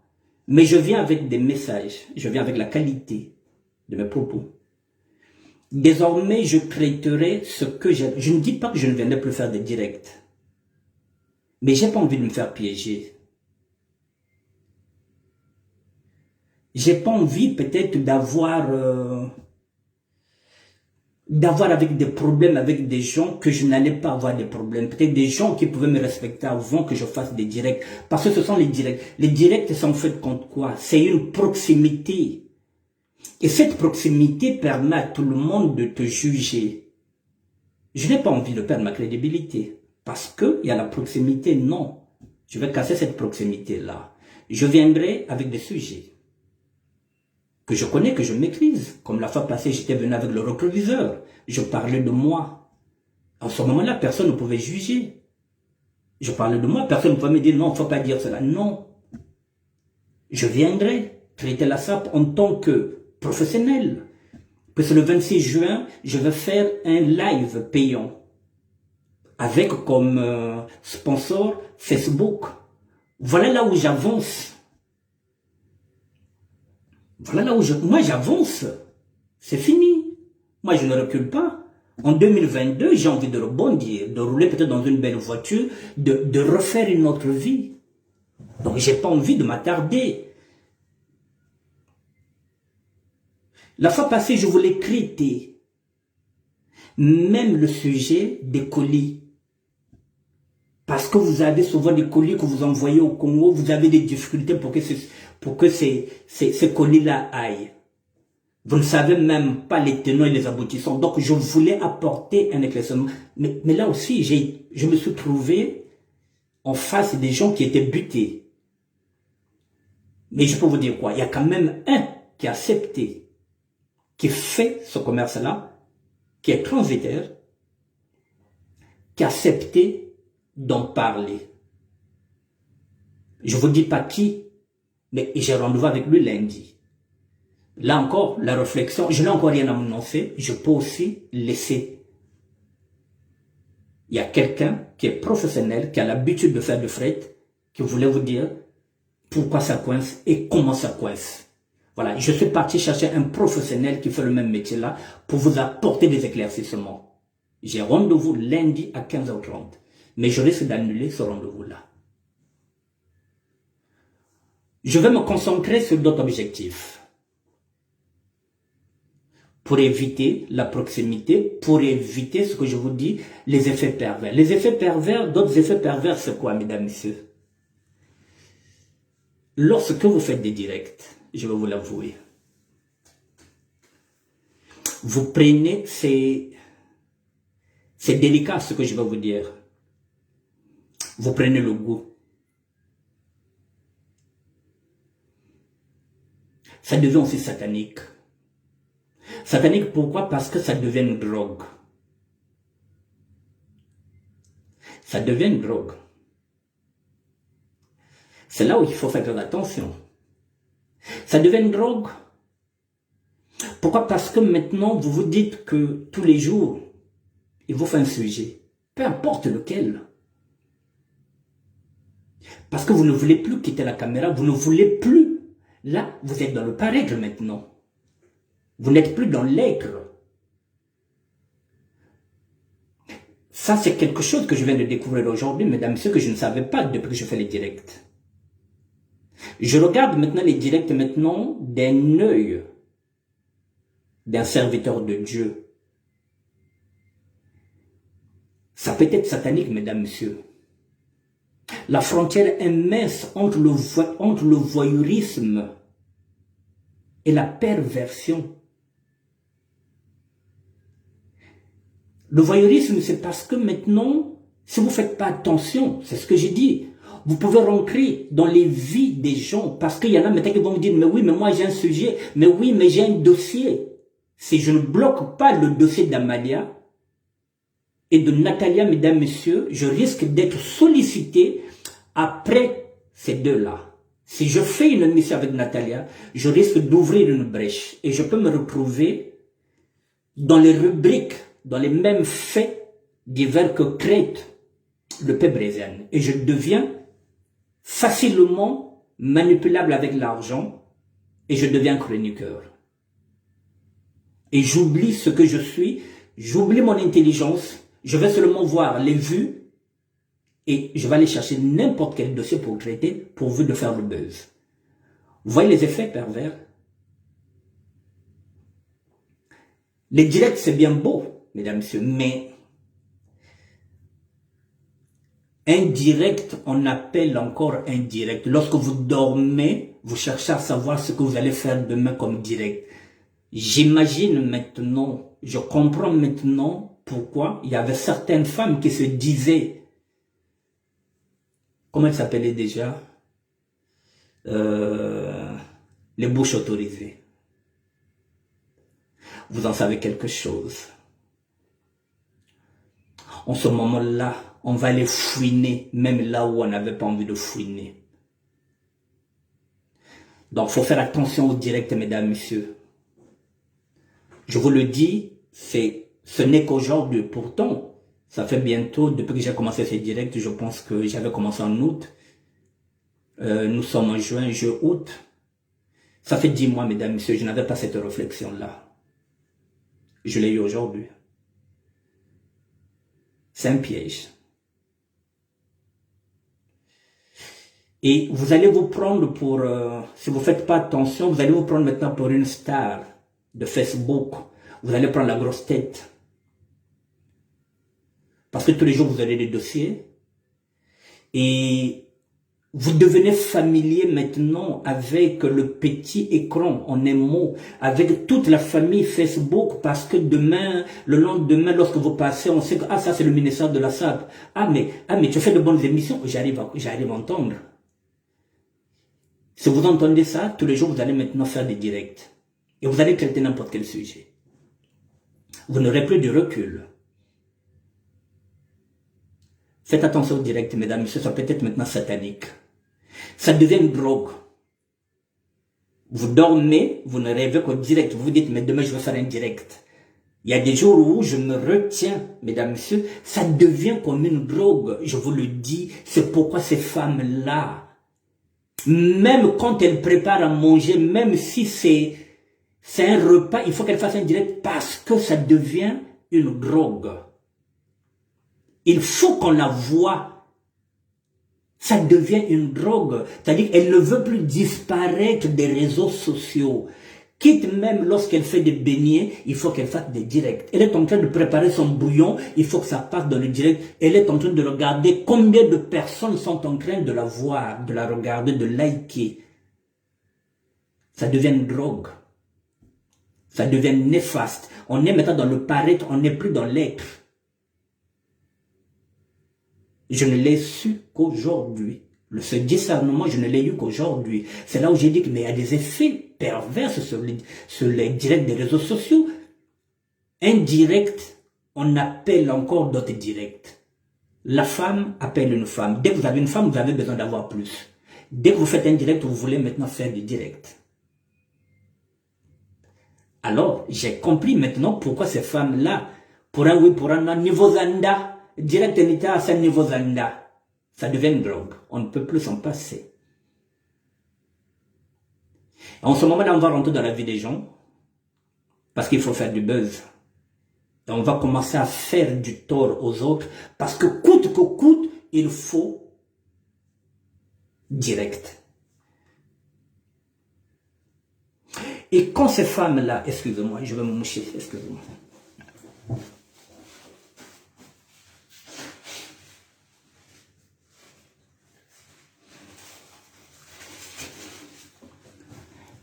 Speaker 1: Mais je viens avec des messages, je viens avec la qualité de mes propos. Désormais, je traiterai ce que j'ai. Je ne dis pas que je ne viendrai plus faire des directs. Mais je n'ai pas envie de me faire piéger. J'ai pas envie peut-être d'avoir avec des problèmes avec des gens que je n'allais pas avoir des problèmes. Peut-être des gens qui pouvaient me respecter avant que je fasse des directs. Parce que ce sont les directs. Les directs sont faits contre quoi? C'est une proximité. Et cette proximité permet à tout le monde de te juger. Je n'ai pas envie de perdre ma crédibilité. Parce qu'il y a la proximité, non. Je vais casser cette proximité-là. Je viendrai avec des sujets que je connais, que je maîtrise. Comme la fois passée, j'étais venu avec le rétroviseur. Je parlais de moi. En ce moment-là, personne ne pouvait juger. Je parlais de moi, personne ne pouvait me dire non, il ne faut pas dire cela. Non. Je viendrai traiter la SAP en tant que professionnel. Parce que le 26 juin, je vais faire un live payant. Avec comme sponsor Facebook. Voilà là où j'avance. Voilà là où moi j'avance. C'est fini. Moi je ne recule pas. En 2022, j'ai envie de rebondir, de rouler peut-être dans une belle voiture, de refaire une autre vie. Donc j'ai pas envie de m'attarder. La fois passée, je voulais traiter même le sujet des colis. Parce que vous avez souvent des colis que vous envoyez au Congo, vous avez des difficultés pour que ces colis-là aillent. Vous ne savez même pas les tenants et les aboutissants. Donc, je voulais apporter un éclaircissement. Mais là aussi, je me suis trouvé en face des gens qui étaient butés. Mais je peux vous dire quoi? Il y a quand même un qui a accepté, qui fait ce commerce-là, qui est transitaire, qui a accepté d'en parler. Je ne vous dis pas qui, mais j'ai rendez-vous avec lui lundi. Là encore, la réflexion, je n'ai encore rien à m'annoncer, je peux aussi laisser. Il y a quelqu'un qui est professionnel, qui a l'habitude de faire du fret, qui voulait vous dire pourquoi ça coince et comment ça coince. Voilà, je suis parti chercher un professionnel qui fait le même métier là pour vous apporter des éclaircissements. J'ai rendez-vous lundi à 15h30. Mais je risque d'annuler ce rendez-vous-là. Je vais me concentrer sur d'autres objectifs. Pour éviter la proximité, pour éviter ce que je vous dis, les effets pervers. Les effets pervers, d'autres effets pervers, c'est quoi, mesdames, messieurs? Lorsque vous faites des directs, je vais vous l'avouer, vous prenez, c'est délicat ce que je vais vous dire. Vous prenez le goût. Ça devient aussi satanique. Satanique pourquoi? Parce que ça devient une drogue. Ça devient une drogue. C'est là où il faut faire très attention. Ça devient une drogue. Pourquoi? Parce que maintenant, vous vous dites que tous les jours, il vous fait un sujet. Peu importe lequel. Parce que vous ne voulez plus quitter la caméra, vous ne voulez plus. Là, vous êtes dans le paraître maintenant. Vous n'êtes plus dans l'être. Ça, c'est quelque chose que je viens de découvrir aujourd'hui, mesdames et messieurs, que je ne savais pas depuis que je fais les directs. Je regarde maintenant les directs maintenant d'un œil d'un serviteur de Dieu. Ça peut être satanique, mesdames et messieurs. La frontière est mince entre le voyeurisme et la perversion. Le voyeurisme, c'est parce que maintenant, si vous ne faites pas attention, c'est ce que j'ai dit, vous pouvez rentrer dans les vies des gens, parce qu'il y en a maintenant qui vont me dire, mais oui, mais moi j'ai un sujet, mais oui, mais j'ai un dossier. Si je ne bloque pas le dossier d'Amalia et de Natalia, mesdames, messieurs, je risque d'être sollicité après ces deux-là. Si je fais une émission avec Natalia, je risque d'ouvrir une brèche et je peux me retrouver dans les rubriques, dans les mêmes faits divers que crête le peuple brésilien. Et je deviens facilement manipulable avec l'argent et je deviens chroniqueur. Et j'oublie ce que je suis, j'oublie mon intelligence, je vais seulement voir les vues et je vais aller chercher n'importe quel dossier pour traiter, pourvu de faire le buzz. Vous voyez les effets pervers? Les directs, c'est bien beau, mesdames, messieurs, mais indirect, on appelle encore indirect. Lorsque vous dormez, vous cherchez à savoir ce que vous allez faire demain comme direct. J'imagine maintenant, je comprends maintenant pourquoi il y avait certaines femmes qui se disaient, comment elles s'appelaient déjà, les bouches autorisées. Vous en savez quelque chose. En ce moment-là, on va aller fouiner, même là où on n'avait pas envie de fouiner. Donc, il faut faire attention au direct, mesdames, messieurs. Je vous le dis, ce n'est qu'aujourd'hui. Pourtant, ça fait bientôt, depuis que j'ai commencé ces directs, je pense que j'avais commencé en août. Nous sommes en juin, août. Ça fait 10 mois, mesdames, messieurs, je n'avais pas cette réflexion-là. Je l'ai eu aujourd'hui. C'est un piège. Et vous allez vous prendre pour, si vous ne faites pas attention, vous allez vous prendre maintenant pour une star de Facebook. Vous allez prendre la grosse tête. Parce que tous les jours, vous avez des dossiers. Et vous devenez familier maintenant avec le petit écran, en un mot, avec toute la famille Facebook, parce que demain, le lendemain, lorsque vous passez, on sait que, ah, ça c'est le ministère de la SAP. Ah, mais tu fais de bonnes émissions. J'arrive à entendre. Si vous entendez ça, tous les jours, vous allez maintenant faire des directs. Et vous allez traiter n'importe quel sujet. Vous n'aurez plus de recul. Faites attention au direct, mesdames, messieurs, ça peut être maintenant satanique. Ça devient une drogue. Vous dormez, vous ne rêvez qu'au direct. Vous vous dites, mais demain je vais faire un direct. Il y a des jours où je me retiens, mesdames, messieurs, ça devient comme une drogue. Je vous le dis, c'est pourquoi ces femmes-là, même quand elles préparent à manger, même si c'est un repas, il faut qu'elles fassent un direct parce que ça devient une drogue. Il faut qu'on la voie. Ça devient une drogue. C'est-à-dire qu'elle ne veut plus disparaître des réseaux sociaux. Quitte même lorsqu'elle fait des beignets, il faut qu'elle fasse des directs. Elle est en train de préparer son bouillon, il faut que ça passe dans le direct. Elle est en train de regarder combien de personnes sont en train de la voir, de la regarder, de liker. Ça devient une drogue. Ça devient néfaste. On est maintenant dans le paraître, on n'est plus dans l'être. Je ne l'ai su qu'aujourd'hui. Ce discernement, je ne l'ai eu qu'aujourd'hui. C'est là où j'ai dit qu'il y a des effets pervers sur les directs des réseaux sociaux. Indirect, on appelle encore d'autres directs. La femme appelle une femme. Dès que vous avez une femme, vous avez besoin d'avoir plus. Dès que vous faites un direct, vous voulez maintenant faire du direct. Alors, j'ai compris maintenant pourquoi ces femmes-là, pour un oui, pour un non, niveau zanda, direct unité à ce niveau zanda, ça devient une drogue. On ne peut plus s'en passer. En ce moment-là, on va rentrer dans la vie des gens, parce qu'il faut faire du buzz. Et on va commencer à faire du tort aux autres, parce que coûte que coûte, il faut direct. Et quand ces femmes-là, excusez-moi, je vais me moucher, excusez-moi.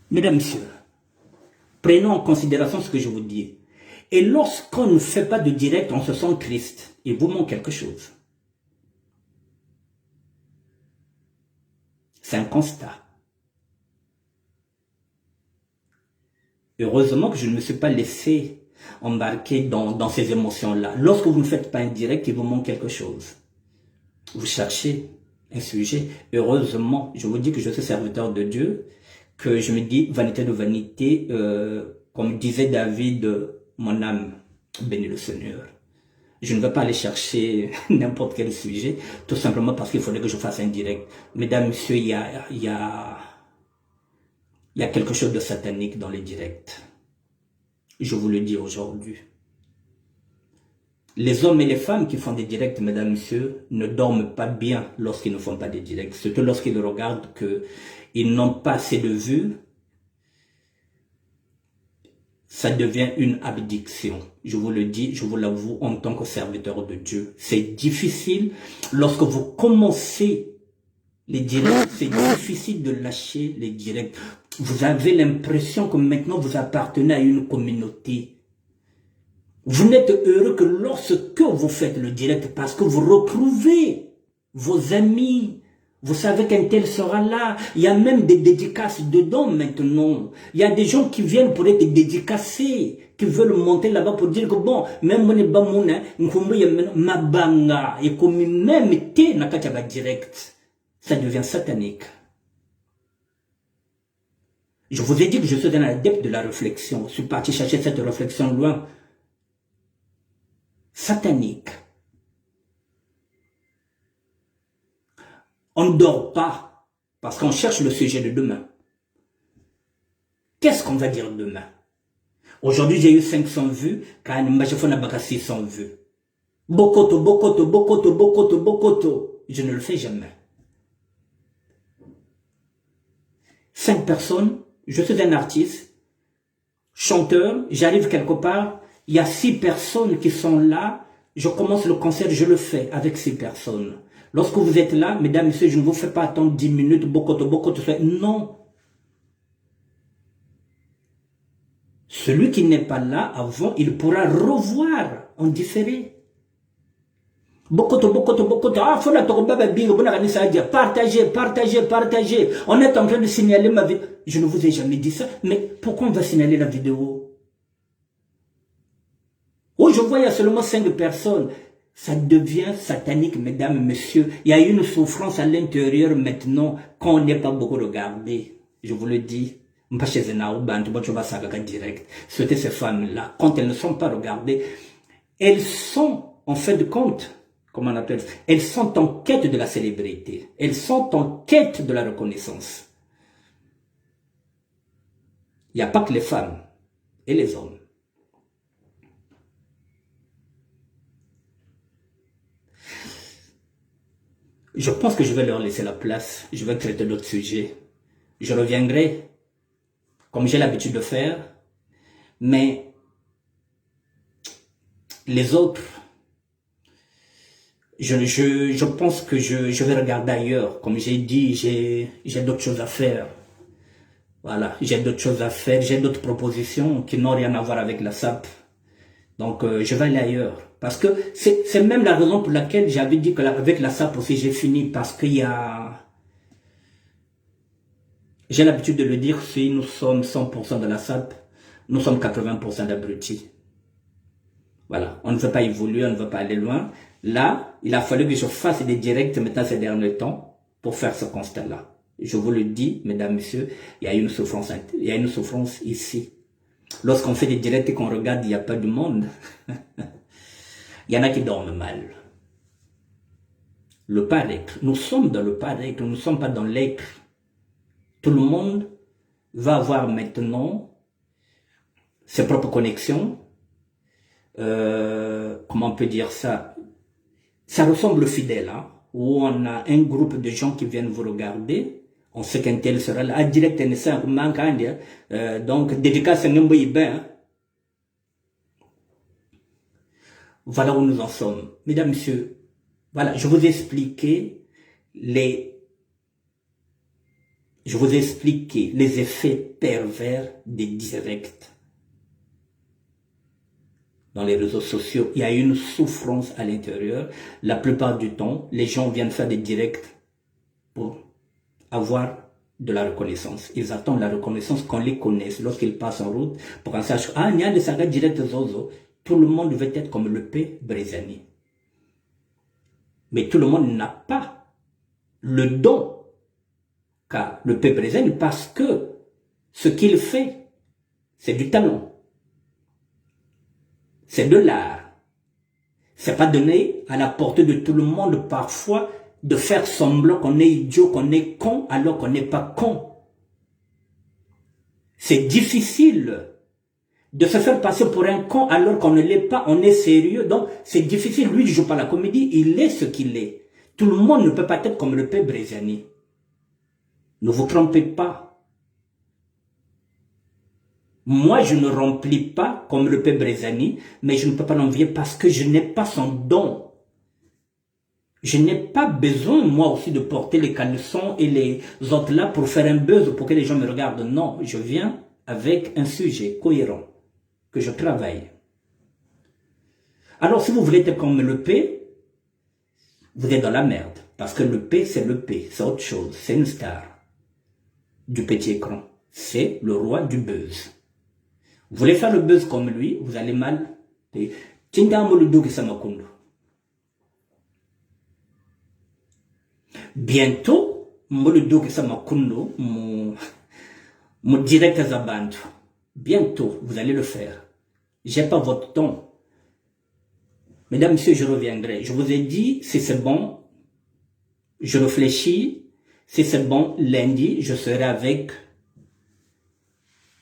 Speaker 1: Mesdames, messieurs, prenons en considération ce que je vous dis. Et lorsqu'on ne fait pas de direct, on se sent triste. Il vous manque quelque chose. C'est un constat. Heureusement que je ne me suis pas laissé embarquer dans ces émotions-là. Lorsque vous ne faites pas un direct, il vous manque quelque chose. Vous cherchez un sujet. Heureusement, je vous dis que je suis serviteur de Dieu, que je me dis, vanité de vanité, comme disait David, mon âme bénit le Seigneur. Je ne vais pas aller chercher n'importe quel sujet, tout simplement parce qu'il faudrait que je fasse un direct. Mesdames, messieurs, il y a quelque chose de satanique dans les directs. Je vous le dis aujourd'hui. Les hommes et les femmes qui font des directs, mesdames, messieurs, ne dorment pas bien lorsqu'ils ne font pas des directs. Surtout lorsqu'ils regardent qu'ils n'ont pas assez de vues. ça devient une abdiction. Je vous le dis, je vous l'avoue en tant que serviteur de Dieu. C'est difficile lorsque vous commencez les directs, c'est difficile de lâcher les directs. Vous avez l'impression que maintenant vous appartenez à une communauté. Vous n'êtes heureux que lorsque vous faites le direct parce que vous retrouvez vos amis. Vous savez qu'un tel sera là. Il y a même des dédicaces dedans maintenant. Il y a des gens qui viennent pour être dédicacés, qui veulent monter là-bas pour dire que bon, même mon bamouna, ma banga, et comme même té nakataba direct. Ça devient satanique. Je vous ai dit que je suis un adepte de la réflexion. Je suis parti chercher cette réflexion loin. Satanique. On ne dort pas parce qu'on cherche le sujet de demain. Qu'est-ce qu'on va dire demain? Aujourd'hui, j'ai eu 500 vues, quand je n'ai 600 vues. Bokoto, bokoto, bokoto, bokoto, bokoto. Je ne le fais jamais. 5 personnes, je suis un artiste, chanteur, j'arrive quelque part, il y a 6 personnes qui sont là, je commence le concert, je le fais avec 6 personnes. Lorsque vous êtes là, mesdames, messieurs, je ne vous fais pas attendre 10 minutes, bokoto, bokoto, non. Celui qui n'est pas là avant, il pourra revoir en différé. Bokoto, bokoto, bokoto. Ah, faut la tombaba bingo, partagez, partagez, partagez. On est en train de signaler ma vie. Je ne vous ai jamais dit ça, mais pourquoi on va signaler la vidéo? Oh, je vois, il y a seulement 5 personnes. Ça devient satanique, mesdames, messieurs. Il y a une souffrance à l'intérieur maintenant qu'on n'est pas beaucoup regardé. Je vous le dis. Direct. C'était ces femmes-là. Quand elles ne sont pas regardées, elles sont, en fait de compte, comment on appelle ça? Elles sont en quête de la célébrité. Elles sont en quête de la reconnaissance. Il n'y a pas que les femmes et les hommes. Je pense que je vais leur laisser la place. Je vais traiter d'autres sujets. Je reviendrai, comme j'ai l'habitude de faire, mais les autres, je pense que je vais regarder ailleurs. Comme j'ai dit, j'ai d'autres choses à faire. Voilà, j'ai d'autres choses à faire, j'ai d'autres propositions qui n'ont rien à voir avec la SAP. Donc, je vais aller ailleurs. Parce que c'est même la raison pour laquelle j'avais dit qu'avec la SAP aussi, j'ai fini. Parce qu'il y a... J'ai l'habitude de le dire, si nous sommes 100% de la SAP, nous sommes 80% d'abrutis. Voilà, on ne veut pas évoluer, on ne veut pas aller loin. Là, il a fallu que je fasse des directs maintenant ces derniers temps pour faire ce constat-là. Je vous le dis, mesdames, messieurs, il y a une souffrance ici. Lorsqu'on fait des directs et qu'on regarde, il n'y a pas de monde. Il y en a qui dorment mal. Le paraître. Nous sommes dans le paraître, nous ne sommes pas dans l'être. Tout le monde va avoir maintenant ses propres connexions. Comment on peut dire ça? Ça ressemble au fidèle, hein, où on a un groupe de gens qui viennent vous regarder. On sait qu'un tel sera là. Direct, donc, dédicace à ben. Voilà où nous en sommes. Mesdames, messieurs, voilà, je vous ai expliqué les effets pervers des directs. Dans les réseaux sociaux, il y a une souffrance à l'intérieur. La plupart du temps, les gens viennent faire des directs pour avoir de la reconnaissance. Ils attendent la reconnaissance qu'on les connaisse lorsqu'ils passent en route pour qu'on sache, ah, il y a des sagas directs zozo. Tout le monde veut être comme le P. Brezani. Mais tout le monde n'a pas le don qu'a le P. Brezani parce que ce qu'il fait, c'est du talent. C'est de l'art. C'est pas donné à la portée de tout le monde parfois de faire semblant qu'on est idiot, qu'on est con, alors qu'on n'est pas con. C'est difficile de se faire passer pour un con alors qu'on ne l'est pas, on est sérieux. Donc, c'est difficile. Lui, il ne joue pas la comédie, il est ce qu'il est. Tout le monde ne peut pas être comme le P. Brezani. Ne vous trompez pas. Moi, je ne remplis pas comme le père Brezani, mais je ne peux pas l'envier parce que je n'ai pas son don. Je n'ai pas besoin, moi aussi, de porter les caleçons et les autres là pour faire un buzz, pour que les gens me regardent. Non, je viens avec un sujet cohérent, que je travaille. Alors, si vous voulez être comme le P, vous êtes dans la merde. Parce que le P, c'est le P, c'est autre chose, c'est une star du petit écran. C'est le roi du buzz. Vous voulez faire le buzz comme lui, vous allez mal. Bientôt, mon direct à Zabantu. Bientôt, vous allez le faire. J'ai pas votre temps. Mesdames, messieurs, je reviendrai. Je vous ai dit, si c'est bon, je réfléchis. Si c'est bon, lundi, je serai avec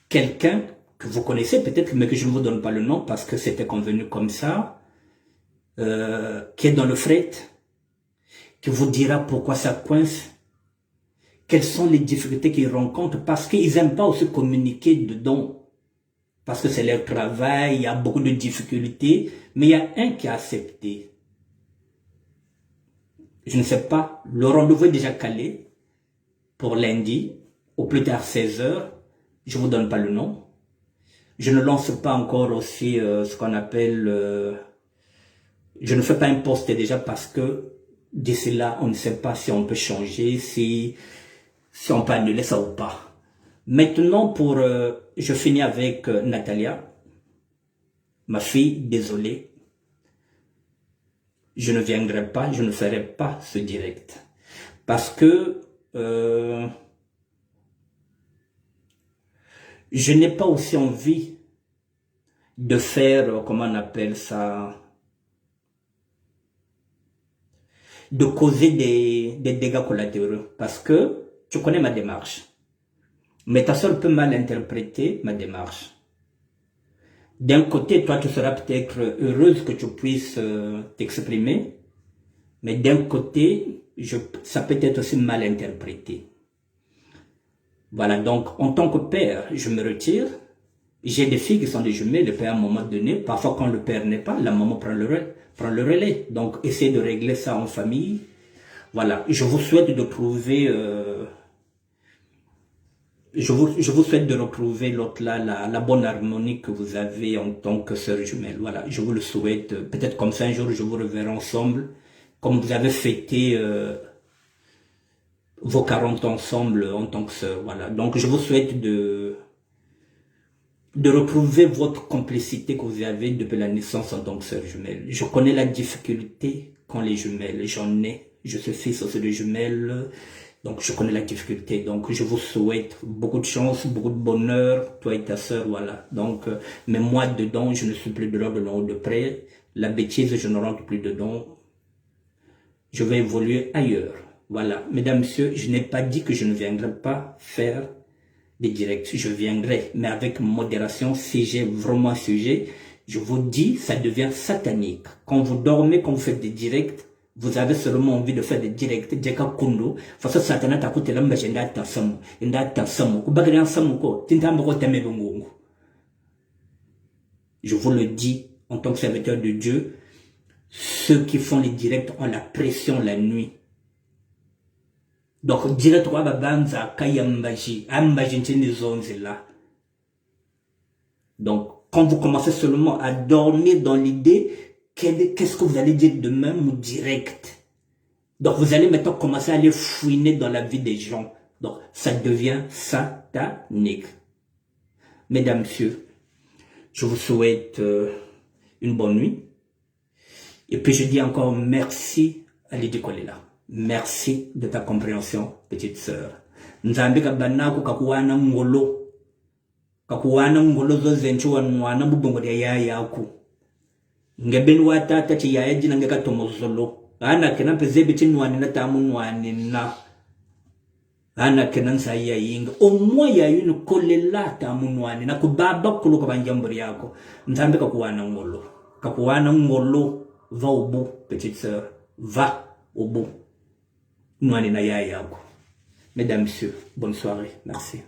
Speaker 1: quelqu'un que vous connaissez peut-être, mais que je ne vous donne pas le nom parce que c'était convenu comme ça, qui est dans le fret, qui vous dira pourquoi ça coince, quelles sont les difficultés qu'ils rencontrent, parce qu'ils n'aiment pas aussi communiquer dedans, parce que c'est leur travail, il y a beaucoup de difficultés, mais il y a un qui a accepté. Je ne sais pas, le rendez-vous est déjà calé pour lundi, au plus tard 16 h, je ne vous donne pas le nom. Je ne lance pas encore aussi ce qu'on appelle... je ne fais pas un post déjà parce que d'ici là, on ne sait pas si on peut changer, si on peut annuler ça ou pas. Maintenant, je finis avec Natalia, ma fille, désolée. Je ne viendrai pas, je ne ferai pas ce direct. Parce que je n'ai pas aussi envie de faire, comment on appelle ça, de causer des dégâts collatéraux. Parce que tu connais ma démarche. Mais ta soeur peut mal interpréter ma démarche. D'un côté, toi, tu seras peut-être heureuse que tu puisses t'exprimer. Mais d'un côté, ça peut être aussi mal interprété. Voilà, donc en tant que père, je me retire. J'ai des filles qui sont des jumelles, le père à un moment donné. Parfois, quand le père n'est pas, la maman prend le relais. Donc, essayez de régler ça en famille. Voilà, je vous souhaite de trouver... je vous souhaite de retrouver l'autre là, la bonne harmonie que vous avez en tant que sœur jumelle. Voilà, je vous le souhaite. Peut-être comme ça, un jour, je vous reverrai ensemble. Comme vous avez fêté... vos 40 ans ensemble en tant que sœur, voilà. Donc, je vous souhaite de retrouver votre complicité que vous avez depuis la naissance en tant que sœur jumelle. Je connais la difficulté quand les jumelles, j'en ai, je suis fils aussi de jumelles, donc je connais la difficulté. Donc, je vous souhaite beaucoup de chance, beaucoup de bonheur, toi et ta sœur, voilà. Donc, mais moi, dedans, je ne suis plus de l'ordre de haut de près. La bêtise, je ne rentre plus dedans. Je vais évoluer ailleurs. Voilà, mesdames, messieurs, je n'ai pas dit que je ne viendrai pas faire des directs. Je viendrai, mais avec modération. Si j'ai vraiment un sujet, je vous dis, ça devient satanique. Quand vous dormez, quand vous faites des directs, vous avez seulement envie de faire des directs. Djeka kundo, face satana takoute lamba jenda tasamu, inda tasamu, kubagri ansamu ko, tintambo teme bungungu. Je vous le dis, en tant que serviteur de Dieu, ceux qui font les directs ont la pression la nuit. Donc, direct, donc, quand vous commencez seulement à dormir dans l'idée, qu'est-ce que vous allez dire demain ou direct? Donc, vous allez maintenant commencer à aller fouiner dans la vie des gens. Donc, ça devient satanique. Mesdames, messieurs, je vous souhaite une bonne nuit. Et puis, je dis encore merci à Lydie Kolela. Merci de ta compréhension, petite sœur. Nzambe kabanako kakuwana ngolo. Kakuwana ngolo zo zenchu wanwana bubongo ya yaku. Ngeben watata chi yaya jina ngeka tomozolo. Ana kena pezebe chinwani na tamu nwani na. Ana kena nsaya yinga. Omwa ya yunu kolela tamu nwani na kubaba kuluka banjamburi yako. Nzambe kakuwana ngolo. Kakuwana ngolo. Va au bout, petite sœur. Va au bout. Mesdames, messieurs, bonne soirée. Merci.